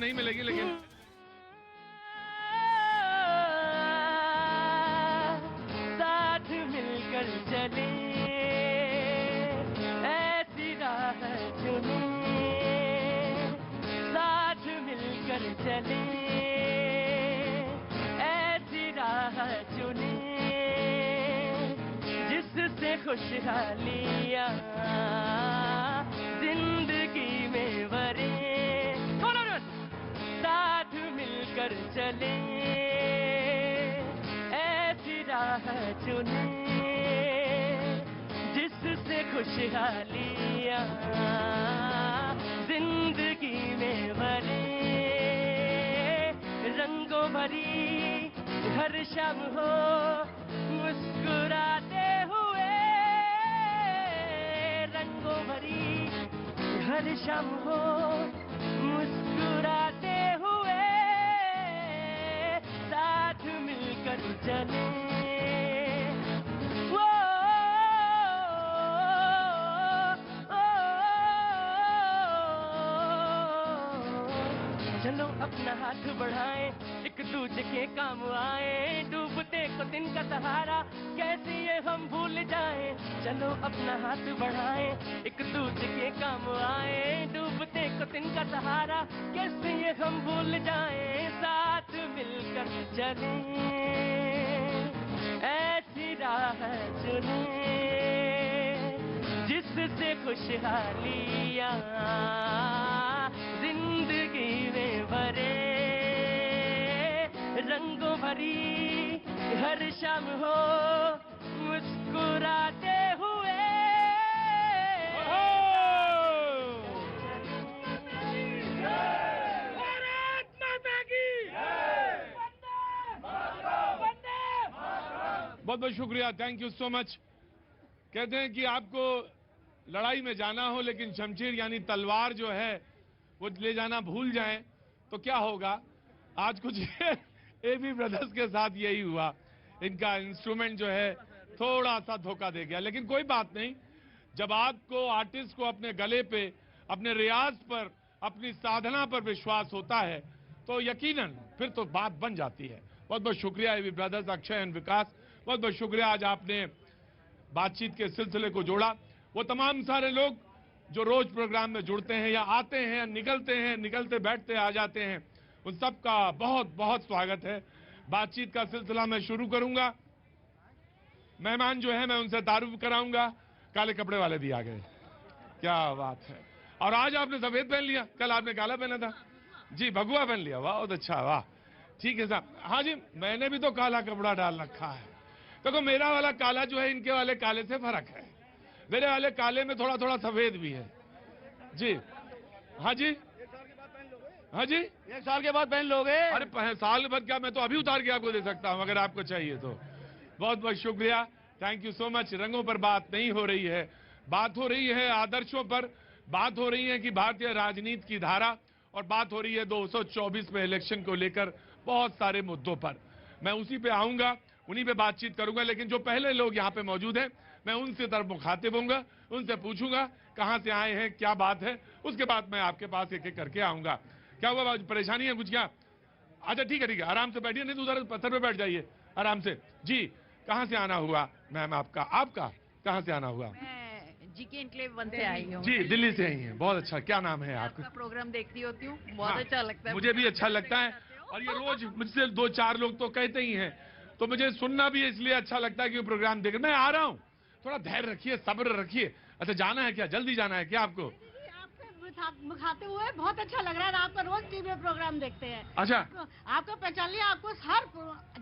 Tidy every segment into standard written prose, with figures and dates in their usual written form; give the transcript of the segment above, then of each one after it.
नहीं मिलेगी लेकिन साथ मिलकर चले, ऐसी राह चुने, साथ मिलकर चले, ऐसी राह चुने, जिससे खुशहालियाँ जिंदगी में भरे। साथ मिलकर चले, ऐसी राह चुने, जिससे खुशहालियाँ जिंदगी में भरे। रंगों भरी हर शाम हो मुस्कुराते हुए, रंगों भरी हर शाम हो मुस्कुराते हुए, साथ मिलकर चले। वो चलो अपना हाथ बढ़ाएं, एक दूजे के काम आए, डूबते को दिन का सहारा कैसे ये हम भूल जाएं। चलो अपना हाथ बढ़ाएं, एक दूजे के काम आए, डूबते को दिन का सहारा कैसे ये हम भूल जाएं। साथ मिलकर चले, ऐसी राह चुने, जिससे खुशहालियाँ जिंदगी में भरे। रंगों भरी हर शाम हो मुस्कुराते हुए। भारत माता की बहुत बहुत शुक्रिया, थैंक यू सो मच। कहते हैं कि आपको लड़ाई में जाना हो लेकिन शमशीर यानी तलवार जो है वो ले जाना भूल जाएं तो क्या होगा। आज कुछ एबी ब्रदर्स के साथ यही हुआ, इनका इंस्ट्रूमेंट जो है थोड़ा सा धोखा दे गया, लेकिन कोई बात नहीं। जब आपको आर्टिस्ट को अपने गले पे, अपने रियाज पर, अपनी साधना पर विश्वास होता है तो यकीनन फिर तो बात बन जाती है। बहुत बहुत शुक्रिया एबी ब्रदर्स, अक्षय एंड विकास, बहुत बहुत शुक्रिया। आज आपने बातचीत के सिलसिले को जोड़ा। वो तमाम सारे लोग जो रोज प्रोग्राम में जुड़ते हैं या आते हैं, निकलते बैठते आ जाते हैं, उन सबका बहुत बहुत स्वागत है। बातचीत का सिलसिला मैं शुरू करूंगा। मेहमान जो है मैं उनसे तारुफ कराऊंगा। काले कपड़े वाले भी आ गए, क्या बात है। और आज आपने सफेद पहन लिया, कल आपने काला पहना था जी, भगवा पहन लिया, वाह बहुत अच्छा, वाह ठीक है साहब। हाँ जी, मैंने भी तो काला कपड़ा डाल रखा है। देखो मेरा वाला काला जो है इनके वाले काले से फर्क है, मेरे वाले काले में थोड़ा थोड़ा सफेद भी है जी। हाँ जी, हाँ जी, 1 साल के बाद पहन लोगे। अरे साल भर क्या, मैं तो अभी उतार के आपको दे सकता हूं अगर आपको चाहिए तो। बहुत बहुत शुक्रिया, थैंक यू सो मच। रंगों पर बात नहीं हो रही है, बात हो रही है आदर्शों पर, बात हो रही है कि भारतीय राजनीति की धारा, और बात हो रही है 224 में इलेक्शन को लेकर बहुत सारे मुद्दों पर। मैं उसी पे आऊंगा, उन्हीं पे बातचीत करूंगा, लेकिन जो पहले लोग यहाँ पे मौजूद हैं मैं उनसे तरफ मुखातिब होऊंगा, उनसे पूछूंगा कहां से आए हैं, क्या बात है, उसके बाद मैं आपके पास एक एक करके आऊंगा। क्या हुआ, परेशानी है कुछ क्या? अच्छा ठीक है, आराम से बैठिए, नहीं तो उधर पत्थर पे बैठ जाइए आराम से। जी कहां से आना हुआ मैम आपका? आपका कहां से आना हुआ? मैं जीके एनक्लेव 1 से आई हूँ। जी दिल्ली से आई हैं, बहुत अच्छा। क्या नाम है आपका? आपका प्रोग्राम देखती होती हूँ, बहुत हाँ, अच्छा लगता है मुझे भी अच्छा लगता है, और ये रोज मुझसे 2-4 लोग तो कहते ही हैं, तो मुझे सुनना भी इसलिए अच्छा लगता है कि प्रोग्राम देख। मैं आ रहा हूँ, थोड़ा धैर्य रखिए, सब्र रखिए। अच्छा जाना है क्या, जल्दी जाना है क्या आपको? आपके खाते हुए बहुत अच्छा लग रहा है। आपका रोज टीवी में प्रोग्राम देखते हैं। अच्छा, आपको पहचान लिया, आपको हर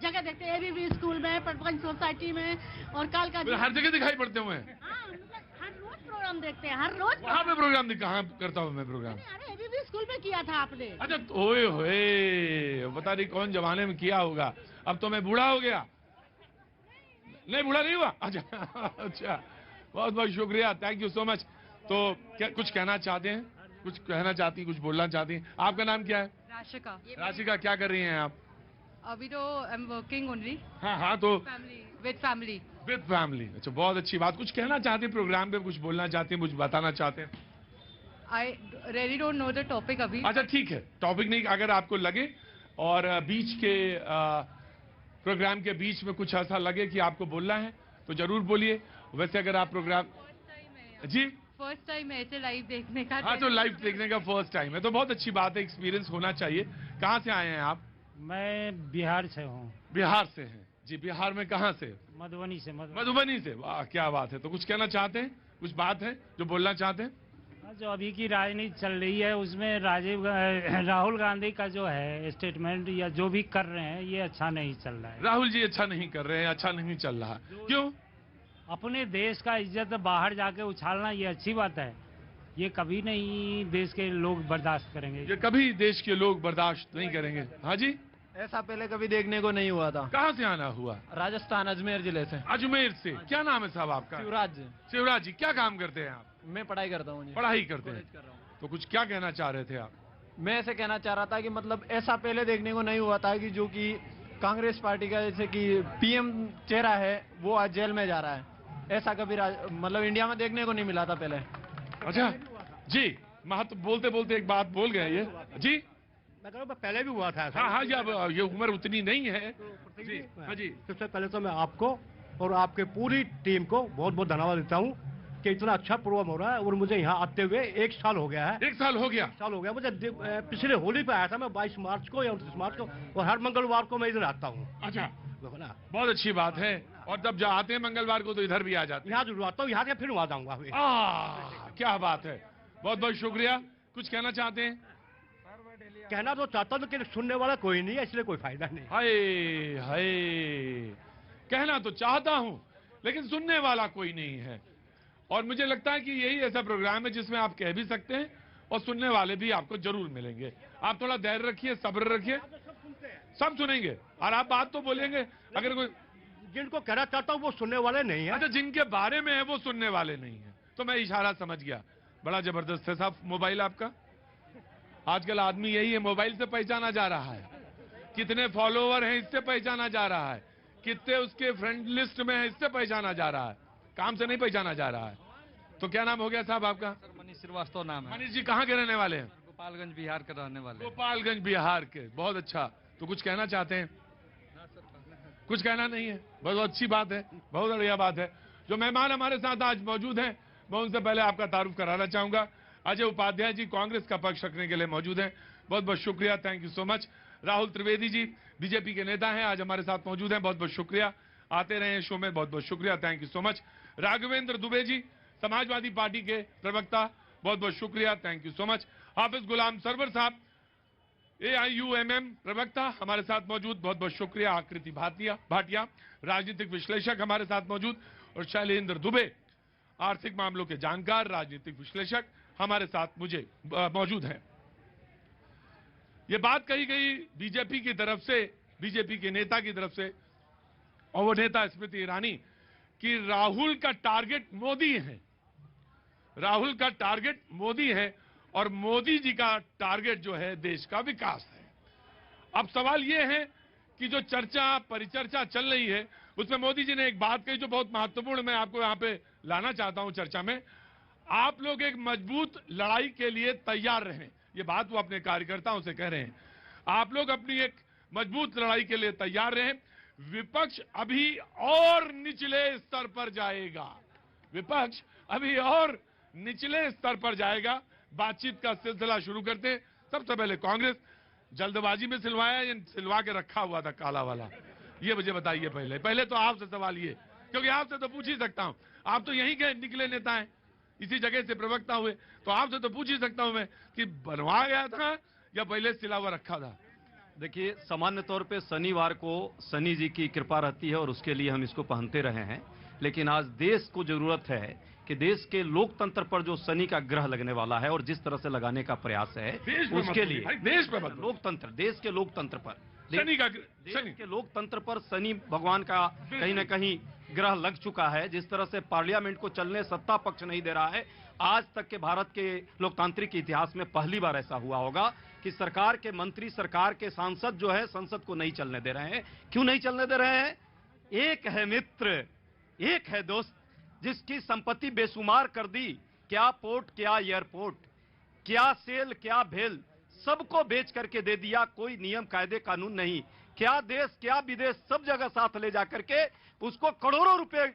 जगह देखते हैं, एबीबी स्कूल में, पटवन सोसाइटी में, और कल का हर जगह दिखाई पड़ते हुए। हाँ, मतलब हर रोज प्रोग्राम देखते हैं, हर रोज। वहाँ पे प्रोग्राम कहाँ करता हूँ मैं प्रोग्राम? अरे एबीबी स्कूल में किया था आपने। अच्छा ओए होए, पता नहीं कौन जमाने में किया होगा, अब तो मैं बूढ़ा हो गया। नहीं बूढ़ा नहीं हुआ, अच्छा अच्छा, बहुत बहुत शुक्रिया, थैंक यू सो मच। तो क्या कुछ कहना चाहते हैं, कुछ कहना चाहती, कुछ बोलना चाहती हैं? आपका नाम क्या है? राशिका। राशिका, क्या कर रही हैं आप? अभी तो आई एम वर्किंग ओनली। हाँ हाँ, तो family, with family. With family, अच्छा बहुत अच्छी बात। कुछ कहना चाहते हैं प्रोग्राम पे, कुछ बोलना चाहते हैं, कुछ बताना चाहते हैं? I really don't know the topic अभी. अच्छा ठीक है, टॉपिक नहीं, अगर आपको लगे और बीच के प्रोग्राम के बीच में कुछ ऐसा लगे कि आपको बोलना है तो जरूर बोलिए. वैसे अगर आप प्रोग्राम जी फर्स्ट टाइम है ऐसे लाइव देखने का. हाँ, तो लाइव देखने का फर्स्ट टाइम है तो बहुत अच्छी बात है, एक्सपीरियंस होना चाहिए. कहाँ से आए हैं आप? मैं बिहार से हूँ. बिहार से हैं जी. बिहार में कहाँ से? मधुबनी से. मधुबनी से. वाह क्या बात है. तो कुछ कहना चाहते हैं, कुछ बात है जो बोलना चाहते हैं? जो अभी की राजनीति चल रही है उसमें राहुल गांधी का जो है स्टेटमेंट या जो भी कर रहे हैं ये अच्छा नहीं चल रहा है. राहुल जी अच्छा नहीं कर रहे हैं, अच्छा नहीं चल रहा. क्यों? अपने देश का इज्जत बाहर जाके उछालना ये अच्छी बात है. ये कभी नहीं देश के लोग बर्दाश्त करेंगे. ये कभी देश के लोग बर्दाश्त नहीं करेंगे. हाँ जी. ऐसा पहले कभी देखने को नहीं हुआ था. कहाँ से आना हुआ? राजस्थान अजमेर जिले से. अजमेर से. क्या नाम है साहब आपका? शिवराज जी. शिवराज जी, क्या काम करते हैं आप? मैं पढ़ाई करता हूँ जी. पढ़ाई करते हैं. कॉलेज कर रहा हूँ. तो कुछ क्या कहना चाह रहे थे आप? मैं ऐसे कहना चाह रहा था कि मतलब ऐसा पहले देखने को नहीं हुआ था कि जो कि कांग्रेस पार्टी का जैसे कि पीएम चेहरा है वो आज जेल में जा रहा है. ऐसा कभी मतलब इंडिया में देखने को नहीं मिला था पहले. अच्छा जी. महत्व बोलते बोलते एक बात बोल गए ये जी. मैं कह रहा हूं, पहले भी हुआ था ऐसा. हाँ हाँ जी. अब ये उम्र उतनी नहीं है जी. हाँ जी. सबसे पहले तो मैं आपको और आपके पूरी टीम को बहुत बहुत धन्यवाद देता हूं कि इतना अच्छा प्रोग्राम हो रहा है. और मुझे यहाँ आते हुए 1 साल हो गया है. 1 साल हो गया. साल हो गया मुझे. पिछले होली पे आया था मैं 22 मार्च को या 29 मार्च को. और हर मंगलवार को मैं इधर आता हूँ. अच्छा, ना बहुत अच्छी बात है. और जब आते हैं मंगलवार को तो इधर भी आ जाते हैं. यहाँ जरूर आता हूँ. यहाँ से फिर वहाँ जाऊंगा. क्या बात है. बहुत बहुत शुक्रिया. कुछ कहना चाहते हैं? कहना तो चाहता हूँ कि सुनने वाला कोई नहीं है इसलिए कोई फायदा नहीं. हाय हाय. कहना तो चाहता हूं लेकिन सुनने वाला कोई नहीं है. और मुझे लगता है कि यही ऐसा प्रोग्राम है जिसमें आप कह भी सकते हैं और सुनने वाले भी आपको जरूर मिलेंगे. आप थोड़ा धैर्य रखिए, सब्र रखिए, सब सुनेंगे और आप बात तो बोलेंगे. अगर कोई जिनको कहना चाहता हूँ वो सुनने वाले नहीं है. अच्छा, जिनके बारे में है वो सुनने वाले नहीं है तो मैं इशारा समझ गया. बड़ा जबरदस्त है साहब मोबाइल आपका. आजकल आदमी यही है, मोबाइल से पहचाना जा रहा है. कितने फॉलोवर हैं इससे पहचाना जा रहा है. कितने उसके फ्रेंड लिस्ट में है इससे पहचाना जा रहा है. काम से नहीं पहचाना जा रहा है. तो क्या नाम हो गया साहब आपका? सर मनीष श्रीवास्तव नाम है. मनीष जी कहाँ के रहने वाले हैं? गोपालगंज बिहार के रहने वाले हैं. गोपालगंज बिहार के. बहुत अच्छा. तो कुछ कहना चाहते हैं? कुछ कहना नहीं है. बहुत अच्छी बात है, बहुत बढ़िया बात है. जो मेहमान हमारे साथ आज मौजूद हैं मैं उनसे पहले आपका तारुफ कराना चाहूंगा. अजय उपाध्याय जी कांग्रेस का पक्ष रखने के लिए मौजूद हैं. बहुत बहुत शुक्रिया, thank you so much. Rahul Trivedi ji BJP के नेता हैं, आज हमारे साथ मौजूद हैं. बहुत बहुत शुक्रिया, आते रहे शो में. बहुत बहुत शुक्रिया, thank you so much. Raghavendra Dubey ji Samajwadi party के प्रवक्ता, बहुत बहुत शुक्रिया, thank you so much. Hafiz Ghulam Sarwar sahab AIUMM प्रवक्ता हमारे साथ मौजूद, बहुत बहुत शुक्रिया. आकृति भाटिया राजनीतिक विश्लेषक हमारे साथ मौजूद. और शैलेंद्र दुबे आर्थिक मामलों के जानकार राजनीतिक विश्लेषक हमारे साथ मौजूद हैं. ये बात कही गई बीजेपी की तरफ से, बीजेपी के नेता की तरफ से, और वो नेता स्मृति ईरानी, कि राहुल का टारगेट मोदी है. राहुल का टारगेट मोदी है और मोदी जी का टारगेट जो है देश का विकास है. अब सवाल ये है कि जो चर्चा परिचर्चा चल रही है उसमें मोदी जी ने एक बात कही जो बहुत महत्वपूर्ण, मैं आपको यहां पे लाना चाहता हूं चर्चा में. आप लोग एक मजबूत लड़ाई के लिए तैयार रहें. ये बात वो अपने कार्यकर्ताओं से कह रहे हैं. आप लोग अपनी एक मजबूत लड़ाई के लिए तैयार रहें. विपक्ष अभी और निचले स्तर पर जाएगा. विपक्ष अभी और निचले स्तर पर जाएगा. बातचीत का सिलसिला शुरू करते हैं. सबसे पहले कांग्रेस जल्दबाजी में सिलवाया या सिलवा के रखा हुआ था काला वाला, ये मुझे बताइए. पहले तो आपसे सवाल ये, क्योंकि आपसे तो पूछ ही सकता हूं. आप तो यहीं के निकले नेता हैं, इसी जगह से प्रवक्ता हुए, तो आपसे तो पूछ ही सकता हूं मैं कि बनवा गया था या पहले सिला हुआ रखा था. देखिए, सामान्य तौर पे शनिवार को शनि जी की कृपा रहती है और उसके लिए हम इसको पहनते रहे हैं. लेकिन आज देश को जरूरत है कि देश के लोकतंत्र पर जो शनि का ग्रह लगने वाला है और जिस तरह से लगाने का प्रयास है उसके लिए देश में लोकतंत्र, देश के लोकतंत्र पर, शनि का देश के लोकतंत्र पर शनि भगवान का कहीं न कहीं ग्रह लग चुका है. जिस तरह से पार्लियामेंट को चलने सत्ता पक्ष नहीं दे रहा है, आज तक के भारत के लोकतांत्रिक इतिहास में पहली बार ऐसा हुआ होगा कि सरकार के मंत्री, सरकार के सांसद जो है संसद को नहीं चलने दे रहे हैं. क्यों नहीं चलने दे रहे हैं? एक है मित्र, एक है दोस्त, जिसकी संपत्ति बेशुमार कर दी. क्या पोर्ट, क्या एयरपोर्ट. क्या सेल क्या भेल सबको बेच करके दे दिया, कोई नियम कायदे कानून नहीं। क्या देश क्या विदेश सब जगह साथ ले जाकर के उसको करोड़ों रुपए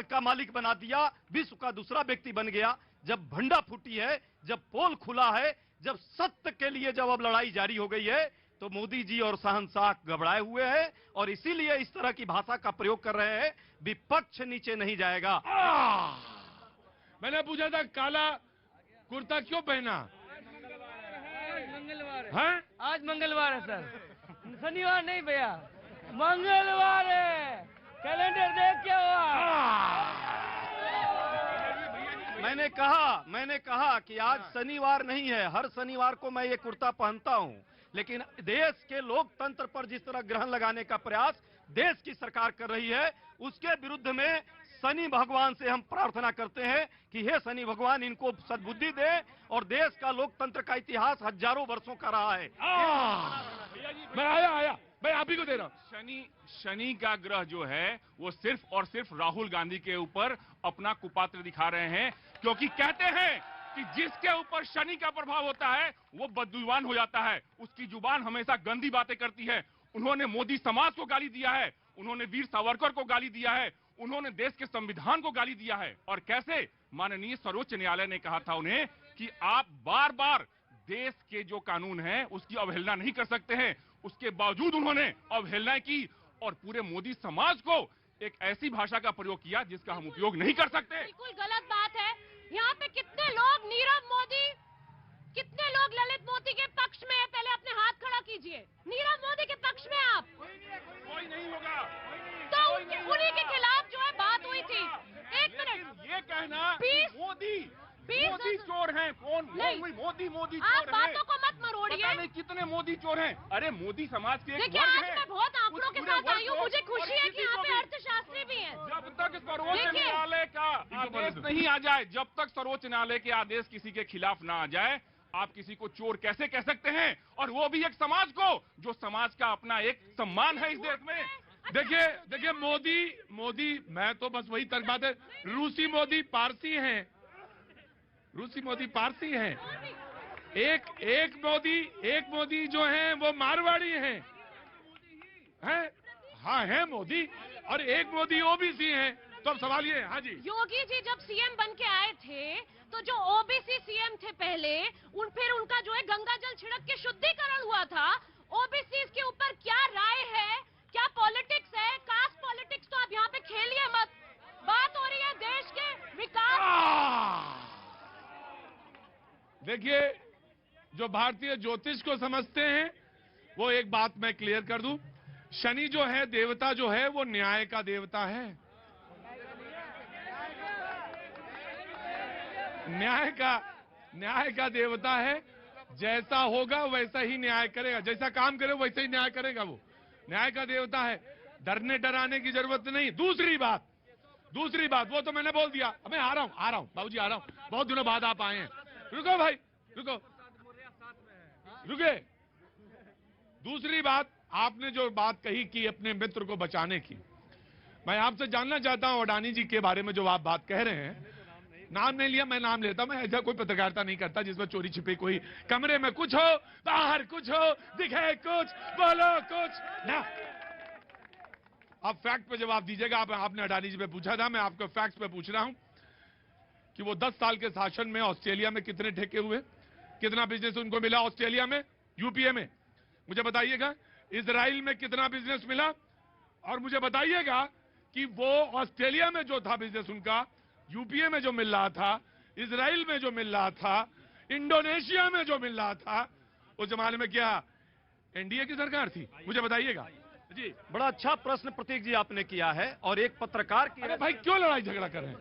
का मालिक बना दिया, विश्व का दूसरा व्यक्ति बन गया। जब भंडा फूटी है, जब पोल खुला है, जब सत्य के लिए जब अब लड़ाई जारी हो गई है, तो मोदी जी और शहंशाह घबराए हुए हैं और इसीलिए इस तरह की भाषा का प्रयोग कर रहे हैं। विपक्ष नीचे नहीं जाएगा। मैंने पूछा था काला कुर्ता क्यों पहना? मंगलवार आज मंगलवार है सर, शनिवार नहीं भैया, मंगलवार है। कैलेंडर देख क्या हुआ? मैंने कहा कि आज शनिवार नहीं है, हर शनिवार को मैं ये कुर्ता पहनता हूं, लेकिन देश के लोकतंत्र पर जिस तरह ग्रहण लगाने का प्रयास देश की सरकार कर रही है, उसके विरुद्ध में शनि भगवान से हम प्रार्थना करते हैं कि हे शनि भगवान इनको सद्बुद्धि दे और देश का लोकतंत्र का इतिहास हजारों वर्षों का रहा है। मैं आया मैं आप ही को दे रहा हूं। शनि का ग्रह जो है वो सिर्फ और सिर्फ राहुल गांधी के ऊपर अपना कुपात्र दिखा रहे हैं, क्योंकि कहते हैं कि जिसके ऊपर शनि का प्रभाव होता है वो बदजुबान हो जाता है, उसकी जुबान हमेशा गंदी बातें करती है। उन्होंने मोदी समाज को गाली दिया है, उन्होंने वीर सावरकर को गाली दिया है, उन्होंने देश के संविधान को गाली दिया है। और कैसे माननीय सर्वोच्च न्यायालय ने कहा था उन्हें कि आप बार बार देश के जो कानून है उसकी अवहेलना नहीं कर सकते हैं। उसके बावजूद उन्होंने अवहेलना की और पूरे मोदी समाज को एक ऐसी भाषा का प्रयोग किया जिसका हम उपयोग नहीं कर सकते। बिल्कुल गलत बात है। यहाँ पे कितने लोग नीरव मोदी, कितने लोग ललित मोदी के पक्ष में है? पहले अपने हाथ खड़ा कीजिए। नीरव मोदी के पक्ष में आप? कोई नहीं होगा। तो उन्हीं के खिलाफ जो है बात हुई थी। एक मिनट, ये कहना मोदी चोर हैं, कौन मोदी चोर हैं? आप बातों को मत मरोड़िए। पता नहीं कितने मोदी चोर हैं। अरे मोदी समाज के एक देखिए, वर्ग आज है। मैं बहुत आंकड़ों के साथ आई हूँ। मुझे खुशी है कि यहाँ पे अर्थशास्त्री भी हैं। जब तक सर्वोच्च न्यायालय का आदेश नहीं आ जाए, जब तक सर्वोच्च न्यायालय के आदेश किसी के खिलाफ ना आ जाए, आप किसी को चोर कैसे कह सकते हैं? और वो भी एक समाज को, जो समाज का अपना एक सम्मान है इस देश में। देखिए मोदी मैं तो बस वही तक बात है, रूसी मोदी पारसी हैं, रूसी मोदी पारसी हैं। एक मोदी जो हैं वो मारवाड़ी हैं, हाँ है मोदी, और एक मोदी ओबीसी हैं। तो अब सवाल ये, हाँ जी, योगी जी जब सीएम बन के आए थे तो जो ओबीसी सीएम थे पहले, फिर उनका जो है गंगा जल छिड़क के शुद्धिकरण हुआ था। ओबीसी के ऊपर क्या राय है? क्या पॉलिटिक्स है? कास्ट पॉलिटिक्स तो आप यहाँ पे खेलिए मत। बात हो रही है देश के विकास। देखिए, जो भारतीय ज्योतिष को समझते हैं वो एक बात मैं क्लियर कर दूं, शनि जो है देवता जो है वो न्याय का देवता है, न्याय का देवता है। जैसा होगा वैसा ही न्याय करेगा, जैसा काम करे वैसा ही न्याय करेगा। वो न्याय का देवता है, डरने डराने की जरूरत नहीं। दूसरी बात वो तो मैंने बोल दिया। अब मैं आ रहा हूं बाबूजी, आ रहा हूं। बहुत दिनों बाद आप आए हैं। रुको भाई, रुके। दूसरी बात, आपने जो बात कही कि अपने मित्र को बचाने की, मैं आपसे जानना चाहता हूं अडानी जी के बारे में जो आप बात कह रहे हैं। नाम नहीं लिया, मैं नाम लेता। मैं ऐसा कोई पत्रकारिता नहीं करता जिसमें चोरी छिपे कोई कमरे में कुछ हो, बाहर कुछ हो, दिखे कुछ, बोलो कुछ ना। आप फैक्ट पे जवाब दीजिएगा। आपने अडानी जी पे पूछा था, मैं आपको फैक्ट पे पूछ रहा हूं कि वो 10 साल के शासन में ऑस्ट्रेलिया में कितने ठेके हुए, कितना बिजनेस उनको मिला ऑस्ट्रेलिया में, यूपीए में, मुझे बताइएगा। इजराइल में कितना बिजनेस मिला, और मुझे बताइएगा कि वो ऑस्ट्रेलिया में जो था बिजनेस उनका, यूपीए में जो मिल रहा था, इजराइल में जो मिल रहा था, इंडोनेशिया में जो मिल रहा था, उस जमाने में क्या एनडीए की सरकार थी? मुझे बताइएगा जी। बड़ा अच्छा प्रश्न प्रतीक जी आपने किया है। और एक पत्रकार की, अरे भाई क्यों लड़ाई झगड़ा कर रहे हैं?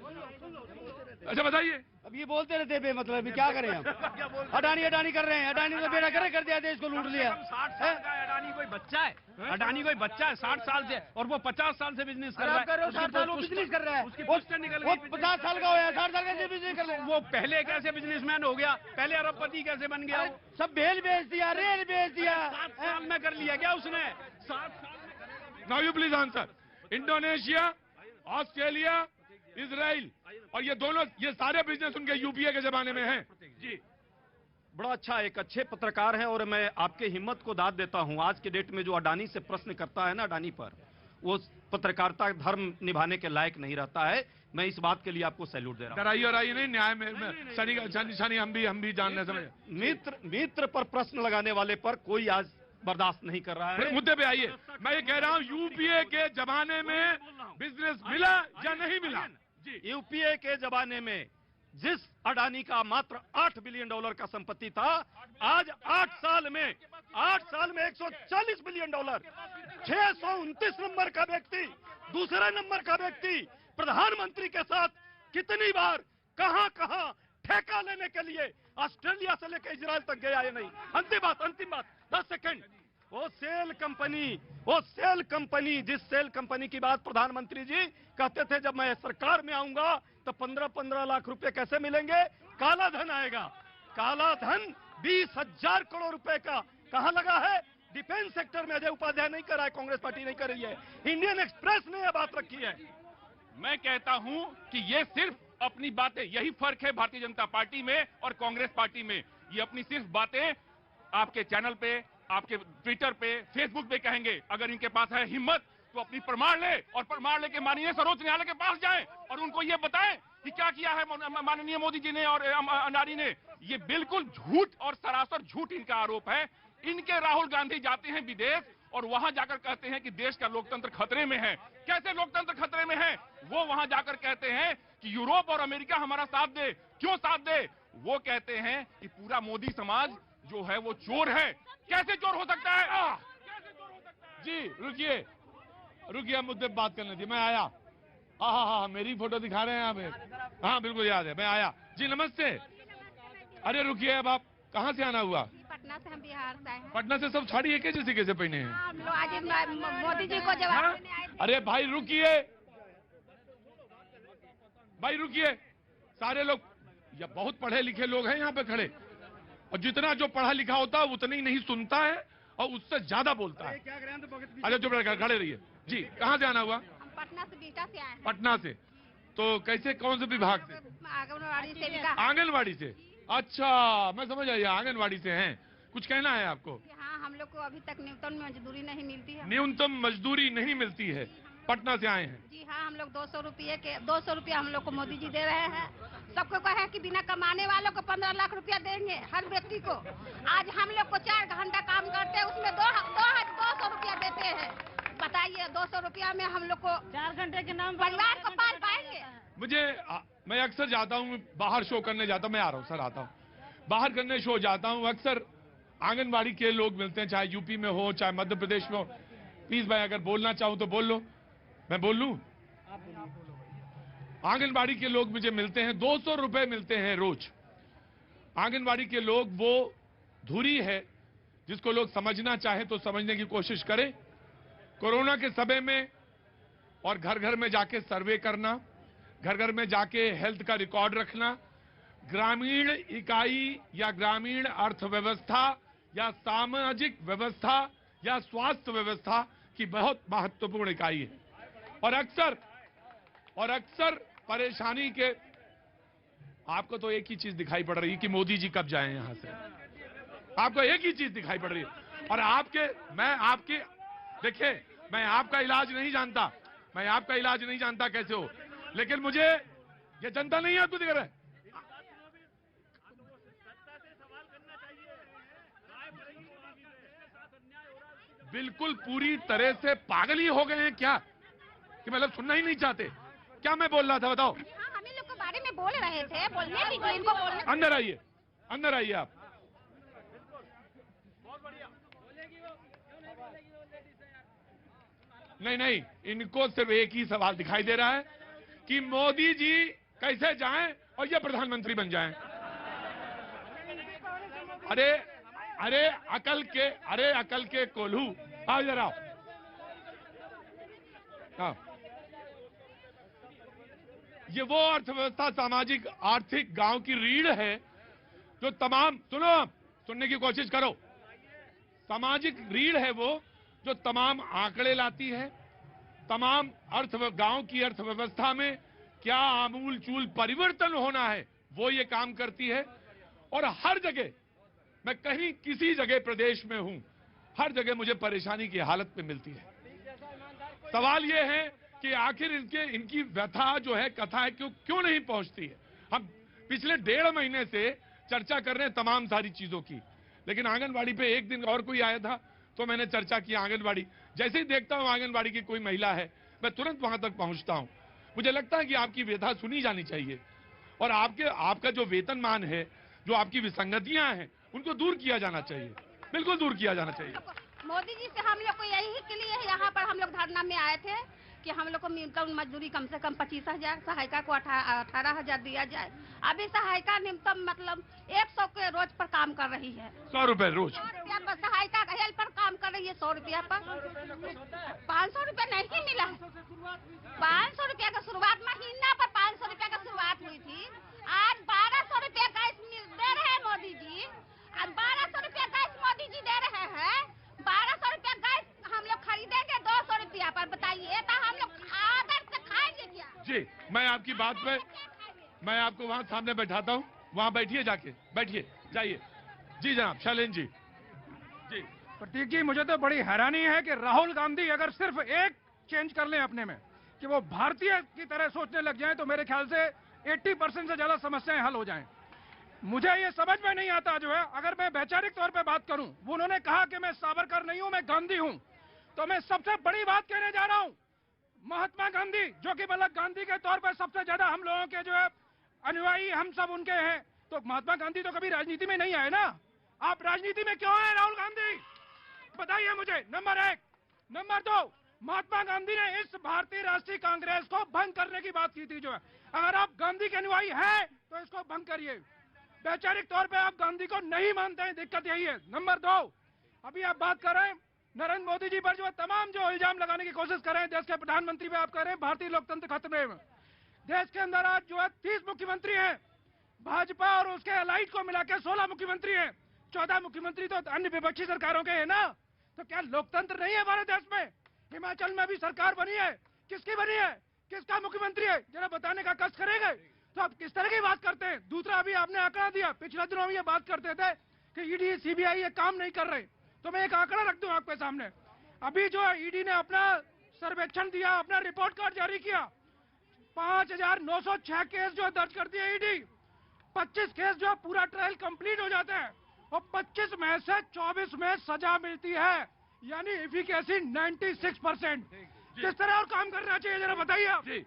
अच्छा बताइए। अब ये बोलते रहते बे मतलब क्या करें हम? अडानी कर रहे हैं। अडानी तो बेड़ा कर दिया, देश को लूट लिया। 60 साल का अडानी कोई बच्चा है? अडानी कोई बच्चा है 60 साल से, और वो 50 साल से बिजनेस कर रहा है। 60 साल वो बिजनेस कर रहा है, उसकी पोस्टर निकल वो गई। 50 साल का हो गया, 60 साल का बिजनेस कर रहा है। वो पहले कैसे बिजनेसमैन हो गया? पहले अरबपति कैसे बन गया? सब भेल बेच दिया, रेल बेच दिया। 7 साल में कर लिया क्या उसने? 7 साल में। Now you please answer. Indonesia, Australia, Israel, और ये दोनों, ये सारे बिजनेस उनके यूपीए के जमाने में हैं जी। बड़ा अच्छा, एक अच्छे पत्रकार हैं और मैं आपके हिम्मत को दाद देता हूं। आज के डेट में जो अडानी से प्रश्न करता है ना, अडानी पर, वो पत्रकारिता धर्म निभाने के लायक नहीं रहता है। मैं इस बात के लिए आपको सैल्यूट दे रहा हूं। डराइए और आइए नहीं, न्याय में शनि हम भी जानने समझ। मित्र पर प्रश्न लगाने वाले पर कोई आज बर्दाश्त नहीं कर रहा है। मुद्दे पे आइए। मैं ये कह रहा हूं, यूपीए के जमाने में बिजनेस मिला या नहीं मिला? यूपीए के जमाने में जिस अडानी का मात्र $8 बिलियन का संपत्ति था, आज 8 साल में 140 बिलियन, 629 नंबर का व्यक्ति, दूसरे नंबर का व्यक्ति प्रधानमंत्री के साथ कितनी बार कहां ठेका लेने के लिए ऑस्ट्रेलिया से लेकर इजराइल तक गया या नहीं? अंतिम बात 10 सेकंड। वो सेल कंपनी, जिस सेल कंपनी की बात प्रधानमंत्री जी कहते थे जब मैं सरकार में आऊंगा तो 15-15 लाख रुपए कैसे मिलेंगे? काला धन आएगा। काला धन 20,000 करोड़ रुपए का कहां लगा है? डिफेंस सेक्टर में। अजय उपाध्याय नहीं कर रहा है, कांग्रेस पार्टी नहीं कर रही है, इंडियन एक्सप्रेस ने यह बात रखी है। मैं कहता हूं कि ये सिर्फ अपनी बातें, यही फर्क है भारतीय जनता पार्टी में और कांग्रेस पार्टी में। ये अपनी सिर्फ बातें आपके चैनल पे, आपके ट्विटर पे, फेसबुक पे कहेंगे। अगर इनके पास है हिम्मत तो अपनी प्रमाण ले, और प्रमाण लेके माननीय सर्वोच्च न्यायालय के पास जाएं और उनको ये बताएं कि क्या किया है माननीय मोदी जी ने और अडानी ने। ये बिल्कुल झूठ और सरासर झूठ इनका आरोप है। इनके राहुल गांधी जाते हैं विदेश और वहां जाकर कहते हैं कि देश का लोकतंत्र खतरे में है। कैसे लोकतंत्र खतरे में है? वो वहां जाकर कहते हैं कि यूरोप और अमेरिका हमारा साथ दे। क्यों साथ दे? वो कहते हैं कि पूरा मोदी समाज जो है वो चोर है। कैसे चोर हो सकता है? जी रुकिए, मुद्दे बात करने दी। मैं आया। हाँ, मेरी फोटो दिखा रहे हैं आप? हाँ बिल्कुल याद है, मैं आया। जी नमस्ते। अरे रुकिए, अब आप कहाँ से आना हुआ? पटना से। हम बिहार से आए हैं। पटना से सब साड़ी एक ही जैसे कैसे पहने हैं? हम लोग आज मोदी जी को जवाब देने आए थे। अरे भाई रुकिए, सारे लोग या बहुत पढ़े लिखे लोग हैं यहाँ पे खड़े, और जितना जो पढ़ा लिखा होता है उतना ही नहीं सुनता है और उससे ज्यादा बोलता है। अरे चुप रह, खड़े रहिए। जी कहाँ से आना हुआ? हम पटना से, बिहटा से आए हैं। पटना से। तो कैसे, कौन से विभाग से? आंगनबाड़ी से। आंगनबाड़ी से? अच्छा, मैं समझ आया, आंगनबाड़ी से हैं। कुछ कहना है आपको? हाँ, हम लोग को अभी तक न्यूनतम मजदूरी नहीं मिलती है। न्यूनतम मजदूरी नहीं मिलती है। पटना से आए हैं? जी हाँ, हम लोग 200 रुपया हम लोग को मोदी जी दे रहे हैं। सबको कहा है कि बिना कमाने वालों को 15 लाख रुपया देंगे हर व्यक्ति को। आज हम लोग को 4 घंटा काम करते हैं, उसमें 200 रुपया देते हैं। बताइए, 200 रुपया में हम लोग को 4 घंटे के नाम परिवार को पाल पाएंगे? मैं अक्सर जाता हूँ बाहर, शो करने जाता हूँ। मैं आ रहा हूँ सर, आता हूँ बाहर करने, शो जाता हूँ। अक्सर आंगनबाड़ी के लोग मिलते हैं, चाहे यूपी में हो चाहे मध्य प्रदेश में हो। प्लीज भाई, अगर बोलना चाहूँ तो बोल लो। मैं बोल लूं? आंगनबाड़ी के लोग मुझे मिलते हैं, 200 रुपए मिलते हैं रोज। आंगनबाड़ी के लोग वो धुरी है जिसको लोग समझना चाहे तो समझने की कोशिश करें। कोरोना के समय में और घर घर में जाके सर्वे करना, घर घर में जाके हेल्थ का रिकॉर्ड रखना, ग्रामीण इकाई या ग्रामीण अर्थव्यवस्था या सामाजिक व्यवस्था या स्वास्थ्य व्यवस्था की बहुत महत्वपूर्ण इकाई है। और अक्सर परेशानी के, आपको तो एक ही चीज दिखाई पड़ रही है कि मोदी जी कब जाएं यहां से। आपको एक ही चीज दिखाई पड़ रही है। और देखिए, मैं आपका इलाज नहीं जानता कैसे हो, लेकिन मुझे ये जनता नहीं आपको दिख रहा है। बिल्कुल पूरी तरह से पागल ही हो गए हैं क्या, कि मतलब सुनना ही नहीं चाहते? क्या मैं बोल रहा था बताओ? हाँ, हम लोग के बारे में बोल रहे थे, बोलने दीजिए इनको बोलने। अंदर आइए आप। नहीं, इनको सिर्फ एक ही सवाल दिखाई दे रहा है कि मोदी जी कैसे जाएं और ये प्रधानमंत्री बन जाएं। अरे अकल के कोल्हू, आओ जरा। हाँ, ये वो अर्थव्यवस्था, सामाजिक आर्थिक गांव की रीढ़ है जो तमाम, सुनने की कोशिश करो, सामाजिक रीढ़ है वो जो तमाम आंकड़े लाती है, तमाम गांव की अर्थव्यवस्था में क्या आमूल चूल परिवर्तन होना है वो ये काम करती है। और हर जगह मैं कहीं किसी जगह प्रदेश में हूं, हर जगह मुझे परेशानी की हालत में मिलती है। सवाल यह है कि आखिर इनकी व्यथा जो है, कथा है, क्यों नहीं पहुंचती है। हम पिछले 1.5 महीने से चर्चा कर रहे हैं तमाम सारी चीजों की, लेकिन आंगनबाड़ी पे एक दिन और कोई आया था तो मैंने चर्चा की आंगनबाड़ी। जैसे ही देखता हूं आंगनबाड़ी की कोई महिला है, मैं तुरंत वहां तक पहुंचता हूं। मुझे लगता है कि आपकी व्यथा सुनी जानी चाहिए और आपका जो वेतनमान है, जो आपकी विसंगतियां हैं, उनको दूर किया जाना चाहिए, बिल्कुल दूर किया जाना चाहिए। मोदी जी से हम लोग को यही के लिए यहाँ पर हम लोग धरना में आए थे कि हम लोग को न्यूनतम मजदूरी कम से कम 25,000, सहायिका को 18,000 दिया जाए। अभी सहायिका न्यूनतम मतलब 100 के रोज पर काम कर रही है। 100 रुपए रोज? 100 रुपया पर सहायिका हेल्प पर काम कर रही है, 100 रुपया पर। 500 रुपया नहीं मिला है। 500 रुपया का शुरुआत, महीना पर 500 रुपया का शुरुआत हुई थी। आज 1200 रुपया गैस दे रहे हैं मोदी जी। आज 1200 रुपया गैस मोदी जी दे रहे हैं। 1200 रुपया गैस हम लोग खरीदेंगे 200 रुपया पर, बताइए तो हम लोग आदर से खाएंगे क्या? जी, मैं आपकी बात पे, मैं आपको वहां सामने बैठाता हूं, वहां बैठिए, जाके बैठिए, जाइए। जी जनाब, शैलेंद्र जी। जी प्रतीक जी, मुझे तो बड़ी हैरानी है कि राहुल गांधी अगर सिर्फ एक चेंज कर लें अपने में, कि वो भारतीय की तरह सोचने लग जाएं, तो मेरे ख्याल से 80% से ज्यादा समस्याएं हल हो जाएं। मुझे ये समझ में नहीं आता जो है, अगर मैं वैचारिक तौर पे बात करूं, वो उन्होंने कहा कि मैं सावरकर नहीं हूं, मैं गांधी हूं, तो मैं सबसे बड़ी बात कहने जा रहा हूं। महात्मा गांधी, जो कि मतलब गांधी के तौर पर सबसे ज्यादा हम लोगों के जो है अनुयायी, हम सब उनके हैं, तो महात्मा गांधी तो कभी राजनीति में नहीं आए ना। आप राजनीति में क्यों आए राहुल गांधी, बताइए मुझे। नंबर 1। नंबर 2, महात्मा गांधी ने इस भारतीय राष्ट्रीय कांग्रेस को भंग करने की बात की थी जो है। अगर आप गांधी के अनुयायी हैं तो इसको भंग करिए। वैचारिक तौर पे आप गांधी को नहीं मानते हैं, दिक्कत यही है। नंबर 2, अभी आप बात कर रहे हैं नरेंद्र मोदी जी पर जो तमाम जो इल्जाम लगाने की कोशिश कर रहे हैं, देश के प्रधानमंत्री पे आप कह रहे हैं भारतीय लोकतंत्र खतरे में। देश के अंदर आज जो है 30 मुख्यमंत्री हैं, भाजपा और उसके अलाइड को मिलाकर 16 मुख्यमंत्री हैं। 14 मुख्यमंत्री तो अन्य विपक्षी सरकारों के हैं ना। तो क्या लोकतंत्र नहीं है हमारे देश में? हिमाचल में भी सरकार बनी है, किसकी बनी है, किसका मुख्यमंत्री है, जरा बताने का कष्ट करेंगे? तो आप किस तरह की बात करते हैं? दूसरा, अभी आपने आंकड़ा दिया, पिछले दिनों में ये बात करते थे कि ईडी सीबीआई ये काम नहीं कर रहे, तो मैं एक आंकड़ा रख दूं आपके सामने। अभी जो ईडी ने अपना सर्वेक्षण दिया, अपना रिपोर्ट कार्ड जारी किया, 5,906 केस जो दर्ज कर दिए ईडी। 25 केस जो पूरा ट्रायल कंप्लीट हो जाता है और 25 में से 24 में सजा मिलती है, यानी एफिकेसी 96%। किस तरह और काम करना चाहिए जरा बताइए आप। जी,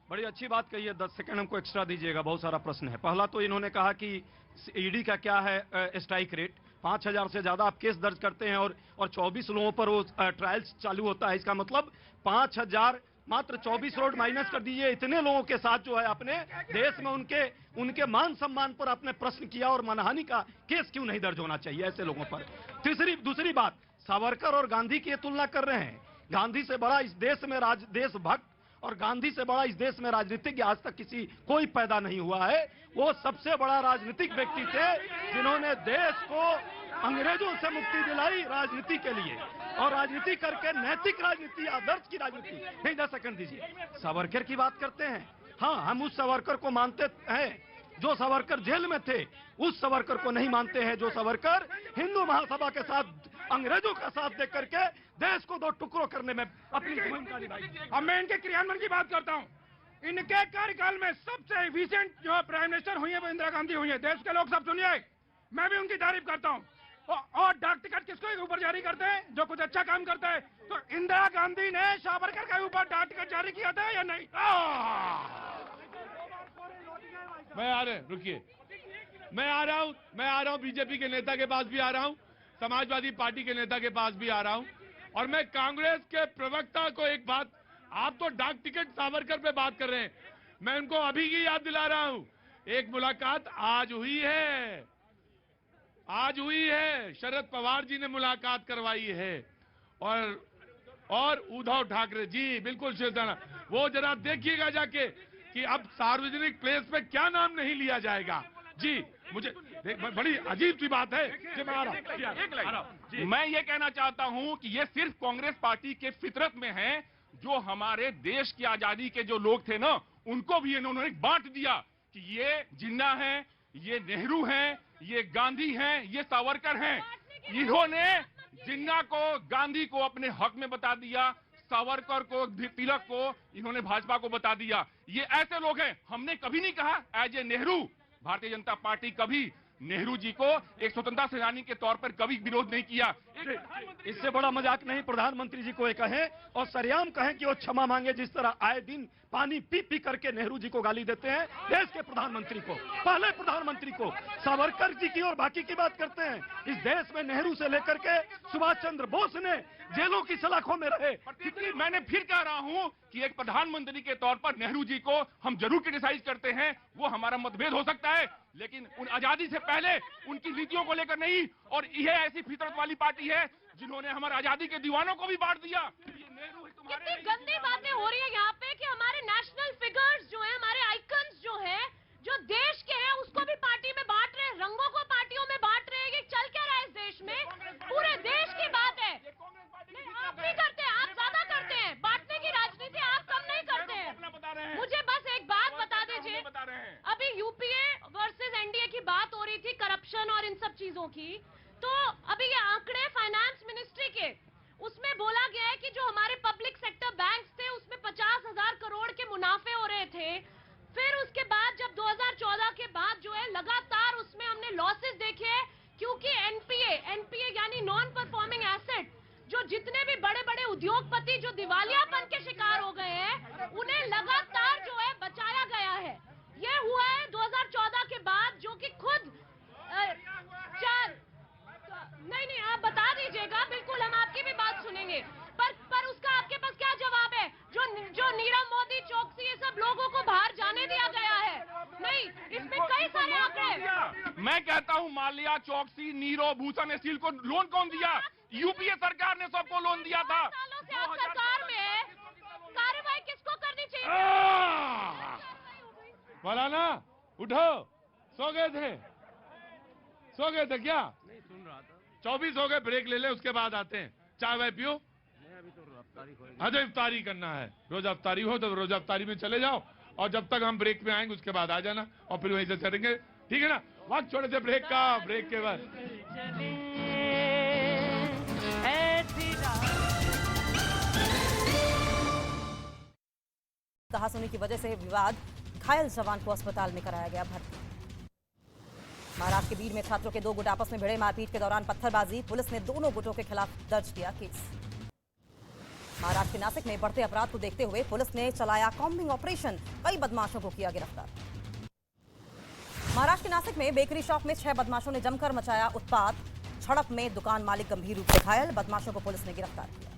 बड़ी अच्छी बात कही है। 10 सेकंड हमको एक्स्ट्रा दीजिएगा, बहुत सारा प्रश्न है। पहला तो इन्होंने कहा कि ईडी का क्या है स्ट्राइक रेट, 5,000 से ज्यादा आप केस दर्ज करते हैं और 24 लोगों पर वो ट्रायल्स चालू होता है। इसका मतलब 5,000 मात्र 24 रोड माइनस कर दीजिए। इतने लोगों के साथ जो है अपने देश में उनके मान सम्मान पर आपने प्रश्न किया और मानहानि का केस क्यों नहीं दर्ज होना चाहिए ऐसे लोगों पर? दूसरी बात, सावरकर और गांधी की तुलना कर रहे हैं। गांधी से बड़ा इस देश में देशभक्त और गांधी से बड़ा इस देश में राजनीतिज्ञ आज तक कोई पैदा नहीं हुआ है। वो सबसे बड़ा राजनीतिक व्यक्ति थे जिन्होंने देश को अंग्रेजों से मुक्ति दिलाई राजनीति के लिए, और राजनीति करके नैतिक राजनीति, आदर्श की राजनीति नहीं। 10 सेकंड दीजिए। सावरकर की बात करते हैं, हाँ, हम उस सावरकर को मानते हैं जो सावरकर जेल में थे, उस सावरकर को नहीं मानते हैं जो सावरकर हिंदू महासभा के साथ अंग्रेजों का साथ देकर करके देश को 2 टुकड़ों करने में अपनी भूमिका निभाई। अब मैं इनके क्रियान्वयन की बात करता हूँ। इनके कार्यकाल में सबसे एफिशिएंट जो प्राइम मिनिस्टर हुई है वो इंदिरा गांधी हुई है। देश के लोग सब सुनिए, मैं भी उनकी तारीफ करता हूँ। और डाक टिकट किसके ऊपर जारी करते हैं? जो कुछ अच्छा काम करता है। तो इंदिरा गांधी ने सावरकर के ऊपर डाक टिकट जारी किया था या नहीं? मैं आ रहे, रुकिए, मैं आ रहा हूं बीजेपी के नेता के पास भी आ रहा हूं, समाजवादी पार्टी के नेता के पास भी आ रहा हूं, और मैं कांग्रेस के प्रवक्ता को एक बात, आप तो डाक टिकट सावरकर पे बात कर रहे हैं, मैं उनको अभी की याद दिला रहा हूं। एक मुलाकात आज हुई है, शरद पवार जी ने मुलाकात करवाई है, और उद्धव ठाकरे जी, बिल्कुल शिवसेना, वो जरा देखिएगा जाके कि अब सार्वजनिक प्लेस पे क्या नाम नहीं लिया जाएगा। जी, मुझे बड़ी अजीब सी बात है कि मैं ये कहना चाहता हूं कि ये सिर्फ कांग्रेस पार्टी के फितरत में है। जो हमारे देश की आजादी के जो लोग थे ना, उनको भी इन्होंने बांट दिया कि ये जिन्ना है, ये नेहरू हैं, ये गांधी हैं, ये सावरकर हैं। इन्होंने जिन्ना को, गांधी को अपने हक में बता दिया, सावरकर को, तिलक को इन्होंने भाजपा को बता दिया। ये ऐसे लोग हैं। हमने कभी नहीं कहा as a Nehru, Bharatiya Janata party कभी नेहरू जी को एक स्वतंत्रता सेनानी के तौर पर कभी विरोध नहीं किया। इससे बड़ा मजाक नहीं प्रधानमंत्री जी को ये कहें और सरेआम कहें कि वो क्षमा मांगे, जिस तरह आए दिन पानी पी पी करके नेहरू जी को गाली देते हैं देश के प्रधानमंत्री को, पहले प्रधानमंत्री को। सावरकर जी की और बाकी की बात करते हैं। इस देश में नेहरू से लेकर के सुभाष चंद्र बोस ने जेलों की सलाखों में रहे। क्योंकि मैंने फिर कह रहा हूं कि एक प्रधानमंत्री के तौर पर नेहरू जी को हम जरूर क्रिटिसाइज करते हैं, वो हमारा मतभेद हो सकता है, लेकिन उन आजादी से पहले उनकी नीतियों को लेकर नहीं। और यह ऐसी फितरत वाली पार्टी है जिन्होंने हमारे आजादी के दीवानों को भी बांट दिया। कितनी गंदी बातें हो रही है यहाँ पे कि हमारे नेशनल फिगर्स जो है, हमारे आइकन्स जो है, जो देश के हैं, उसको भी पार्टी में बांट रहे हैं, रंगों को पार्टियों में बांट रहे हैं। ये चल क्या रहा है इस देश में? पूरे देश की बात है। आप नहीं करते, आप ज्यादा करते हैं। बांटने की राजनीति आप कम नहीं करते हैं। मुझे बस एक बात बता दीजिए, अभी यूपीए वर्सेस एनडीए की बात हो रही थी, करप्शन और इन सब चीजों की, तो अभी ये आंकड़े फाइनेंस मिनिस्ट्री के, उसमें बोला गया है कि जो हमारे पब्लिक सेक्टर बैंक्स थे उसमें 50,000 करोड़ के मुनाफे हो रहे थे। फिर उसके बाद जब 2014 के बाद जो है लगातार उसमें हमने लॉसेस देखे, क्योंकि एनपीए यानी नॉन परफॉर्मिंग एसेट, जो जितने भी बड़े बड़े उद्योगपति जो दिवालियापन के शिकार हो गए हैं, उन्हें लगातार जो है बचाया गया है। ये हुआ है 2014 के बाद, जो कि खुद नहीं आप बता दीजिएगा, बिल्कुल हम आपकी भी बात सुनेंगे, पर उसका आपके पास क्या जवाब है? जो नीरव मोदी, चौकसी, ये सब लोगों को बाहर जाने दिया गया है? नहीं, इसमें कई सारे आंकड़े। मैं कहता हूं माल्या, चौकसी, नीरव, भूषण स्टील को लोन कौन दिया? यूपीए सरकार ने सबको लोन दिया था। सालों से आप सरकार में है, कार्रवाई किसको करनी चाहिए? मौलाना उठो, सो गए थे क्या? नहीं सुन रहा था। 24 हो गए, ब्रेक ले ले, उसके बाद आते हैं। चाय वाय पियो। अभी तो अफ्तारी होगी। हाँ, तो इफ्तारी करना है, रोज अफ्तारी हो तो रोज अफ्तारी में चले जाओ, और जब तक हम ब्रेक में आएंगे उसके बाद आ जाना, और फिर वहीं से चलेंगे, ठीक है ना? वक्त छोड़े थे ब्रेक का, ब्रेक के बाद कहासुनी की वजह से विवाद, घायल जवान को अस्पताल में कराया गया भर्ती। महाराष्ट्र के बीड़ में छात्रों के दो गुट आपस में भिड़े, मारपीट के दौरान पत्थरबाजी, पुलिस ने दोनों गुटों के खिलाफ दर्ज किया केस। महाराष्ट्र के नासिक में बढ़ते अपराध को देखते हुए पुलिस ने चलाया कॉम्बिंग ऑपरेशन, कई बदमाशों को किया गिरफ्तार। महाराष्ट्र के नासिक में बेकरी शॉप में 6 बदमाशों ने जमकर मचाया उत्पात, झड़प में दुकान मालिक गंभीर रूप से घायल, बदमाशों को पुलिस ने गिरफ्तार किया।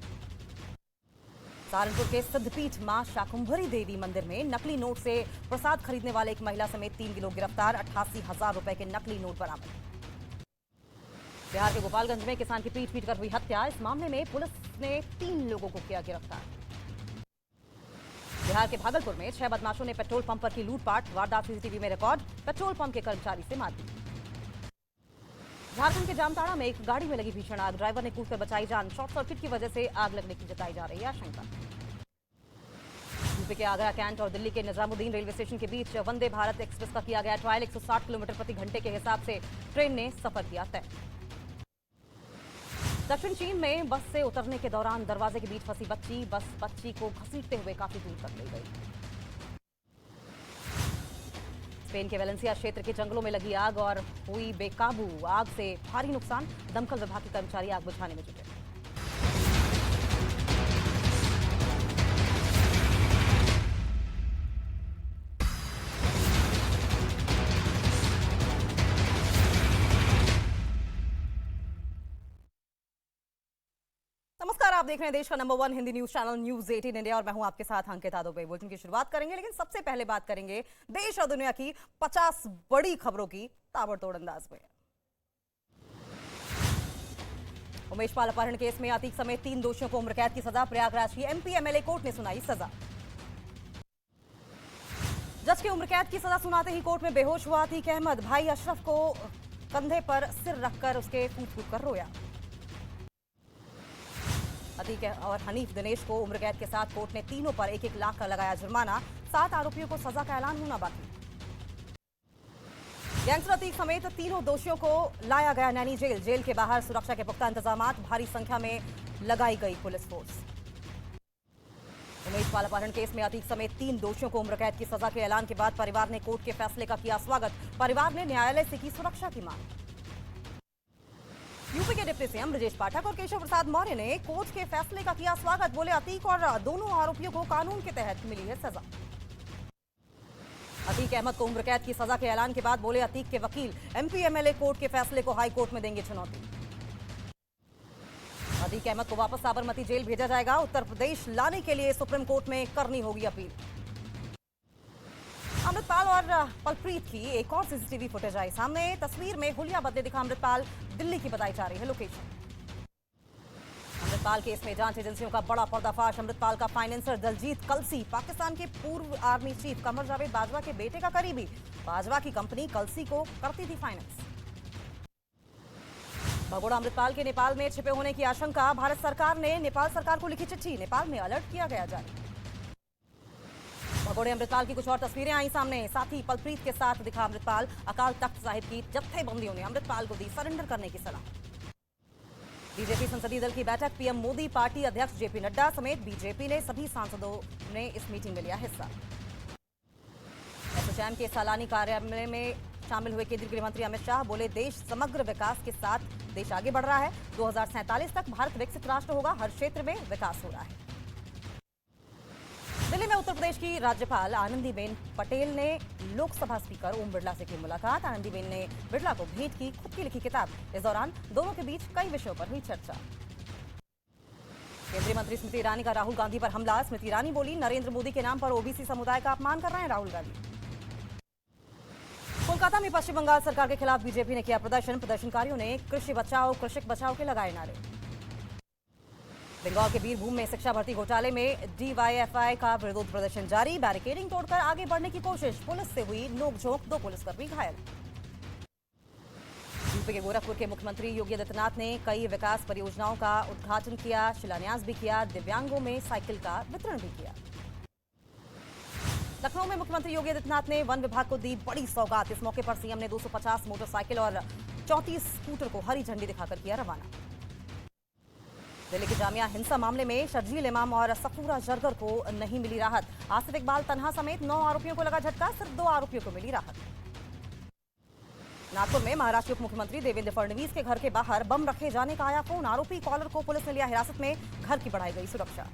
सहारनपुर के सिद्धपीठ मां शाकुंभरी देवी मंदिर में नकली नोट से प्रसाद खरीदने वाले एक महिला समेत 3 लोग गिरफ्तार, 88,000 रुपए के नकली नोट बरामद। बिहार के गोपालगंज में किसान की पीट कर हुई हत्या, इस मामले में पुलिस ने 3 लोगों को किया गिरफ्तार। बिहार के भागलपुर में 6 बदमाशों ने पेट्रोल पंप पर की लूटपाट, वारदात सीसीटीवी में रिकॉर्ड, पेट्रोल पंप के कर्मचारी से मारपीट। झारखंड के जामताड़ा में एक गाड़ी में लगी भीषण आग, ड्राइवर ने कूदकर बचाई जान, शॉर्ट सर्किट की वजह से आग लगने की जताई जा रही है आशंका। यूपी के आगरा कैंट और दिल्ली के निजामुद्दीन रेलवे स्टेशन के बीच वंदे भारत एक्सप्रेस का किया गया ट्रायल, 160 किलोमीटर प्रति घंटे के हिसाब से ट्रेन ने सफर किया तय। दक्षिण चीन में बस से उतरने के दौरान दरवाजे के बीच फंसी बच्ची को घसीटते हुए काफी दूर तक ले गई। स्पेन के वेलेंसिया क्षेत्र के जंगलों में लगी आग और हुई बेकाबू, आग से भारी नुकसान, दमकल विभाग के कर्मचारी आग बुझाने में जुटे। नमस्कार, आप देख रहे हैं देश का number 1 Hindi news channel news 18 India और मैं हूं आपके साथ अंकिता दुबे। बुलेटिन की शुरुआत करेंगे, लेकिन सबसे पहले बात करेंगे देश और दुनिया की 50 बड़ी खबरों की ताबड़तोड़ अंदाज में। उमेश पाल अपहरण केस में अतीक समेत 3 दोषियों को उम्र कैद की सजा, प्रयागराज की एमपी एमएलए कोर्ट ने सुनाई सजा। जज के उम्र कैद की सजा सुनाते ही कोर्ट में बेहोश हुआ अतीक अहमद, भाई अशरफ को कंधे पर सिर रखकर उसके फूट कर रोया। अतीक और हनीफ दिनेश को उम्र कैद के साथ कोर्ट ने तीनों पर 1-1 लाख का लगाया जुर्माना, 7 आरोपियों को सजा का ऐलान होना बाकी। गैंगस्टर अतीक समेत तीनों दोषियों को लाया गया नैनी जेल। जेल के बाहर सुरक्षा के पुख्ता इंतजाम, भारी संख्या में लगाई गई पुलिस फोर्स। उमेश पाल अपहरण केस में अतीक समेत 3 दोषियों को उम्र कैद की सजा के ऐलान के बाद परिवार ने कोर्ट के फैसले का किया स्वागत। परिवार ने न्यायालय से की सुरक्षा की मांग। यूपी के डिप्टी सीएम ब्रजेश पाठक और केशव प्रसाद मौर्य ने कोर्ट के फैसले का किया स्वागत। बोले अतीक और दोनों आरोपियों को कानून के तहत मिली है सजा। अतीक अहमद को उम्र कैद की सजा के ऐलान के बाद बोले अतीक के वकील एमपी एमएलए कोर्ट के फैसले को हाई कोर्ट में देंगे चुनौती। अतीक अहमद को वापस साबरमती जेल भेजा जाएगा। उत्तर प्रदेश लाने के लिए सुप्रीम कोर्ट में करनी होगी अपील। अमृतपाल और पलप्रीत की एक और सीसीटीवी फुटेज आई सामने। तस्वीर में हुलिया बदले दिखा अमृतपाल। दिल्ली की बताई जा रही है लोकेशन। अमृतपाल केस में जांच एजेंसियों का बड़ा पर्दाफाश। अमृतपाल का फाइनेंसर दलजीत कलसी पाकिस्तान के पूर्व आर्मी चीफ कमर जावेद बाजवा के बेटे का करीबी। बाजवा की कंपनी कलसी को करती थी फाइनेंस। भगोड़ा अमृतपाल के नेपाल में छिपे होने की आशंका। भारत सरकार ने नेपाल सरकार को लिखी चिट्ठी। नेपाल में अलर्ट किया गया जारी। भगोड़े अमृतपाल की कुछ और तस्वीरें आई सामने। साथ ही पलप्रीत के साथ दिखा अमृतपाल। अकाल तख्त साहिब की जत्थेबंदियों ने अमृतपाल को दी सरेंडर करने की सलाह। बीजेपी संसदीय दल की बैठक। पीएम मोदी, पार्टी अध्यक्ष जेपी नड्डा समेत बीजेपी ने सभी सांसदों ने इस मीटिंग में लिया हिस्सा। एसोचैम के सालानी कार्यालय में शामिल हुए केंद्रीय गृह मंत्री अमित शाह बोले देश समग्र विकास के साथ देश आगे बढ़ रहा है। 2047 तक भारत विकसित राष्ट्र होगा। हर क्षेत्र में विकास हो रहा है। दिल्ली में उत्तर प्रदेश की राज्यपाल आनंदीबेन पटेल ने लोकसभा स्पीकर ओम बिरला से की मुलाकात। आनंदीबेन ने बिरला को भेंट की खुद की लिखी किताब। इस दौरान दोनों के बीच कई विषयों पर हुई चर्चा। केंद्रीय मंत्री स्मृति ईरानी का राहुल गांधी पर हमला। स्मृति ईरानी बोली नरेंद्र मोदी के नाम पर ओबीसी समुदाय का अपमान कर रहे हैं राहुल गांधी। कोलकाता में पश्चिम बंगाल सरकार के खिलाफ बीजेपी ने किया प्रदर्शन। प्रदर्शनकारियों ने कृषि बचाओ कृषक बचाओ के लगाए नारे। बंगाल के बीरभूम में शिक्षा भर्ती घोटाले में डीवाईएफआई का विरोध प्रदर्शन जारी। बैरिकेडिंग तोड़कर आगे बढ़ने की कोशिश। पुलिस से हुई नोकझोंक। 2 पुलिसकर्मी घायल। यूपी के गोरखपुर के मुख्यमंत्री योगी आदित्यनाथ ने कई विकास परियोजनाओं का उद्घाटन किया, शिलान्यास भी किया। दिव्यांगों में साइकिल का वितरण भी किया। लखनऊ में मुख्यमंत्री योगी आदित्यनाथ ने वन विभाग को दी बड़ी सौगात। इस मौके पर सीएम ने 250 मोटरसाइकिल और 34 स्कूटर को हरी झंडी दिखाकर किया रवाना। दिल्ली की जामिया हिंसा मामले में शर्जील इमाम और सफूरा जरगर को नहीं मिली राहत। आसिफ इकबाल तन्हा समेत 9 आरोपियों को लगा झटका। सिर्फ 2 आरोपियों को मिली राहत। नागपुर में महाराष्ट्र उप मुख्यमंत्री देवेंद्र फडणवीस के घर के बाहर बम रखे जाने का आया फोन। आरोपी कॉलर को पुलिस ने लिया हिरासत में। घर की बढ़ाई गई सुरक्षा।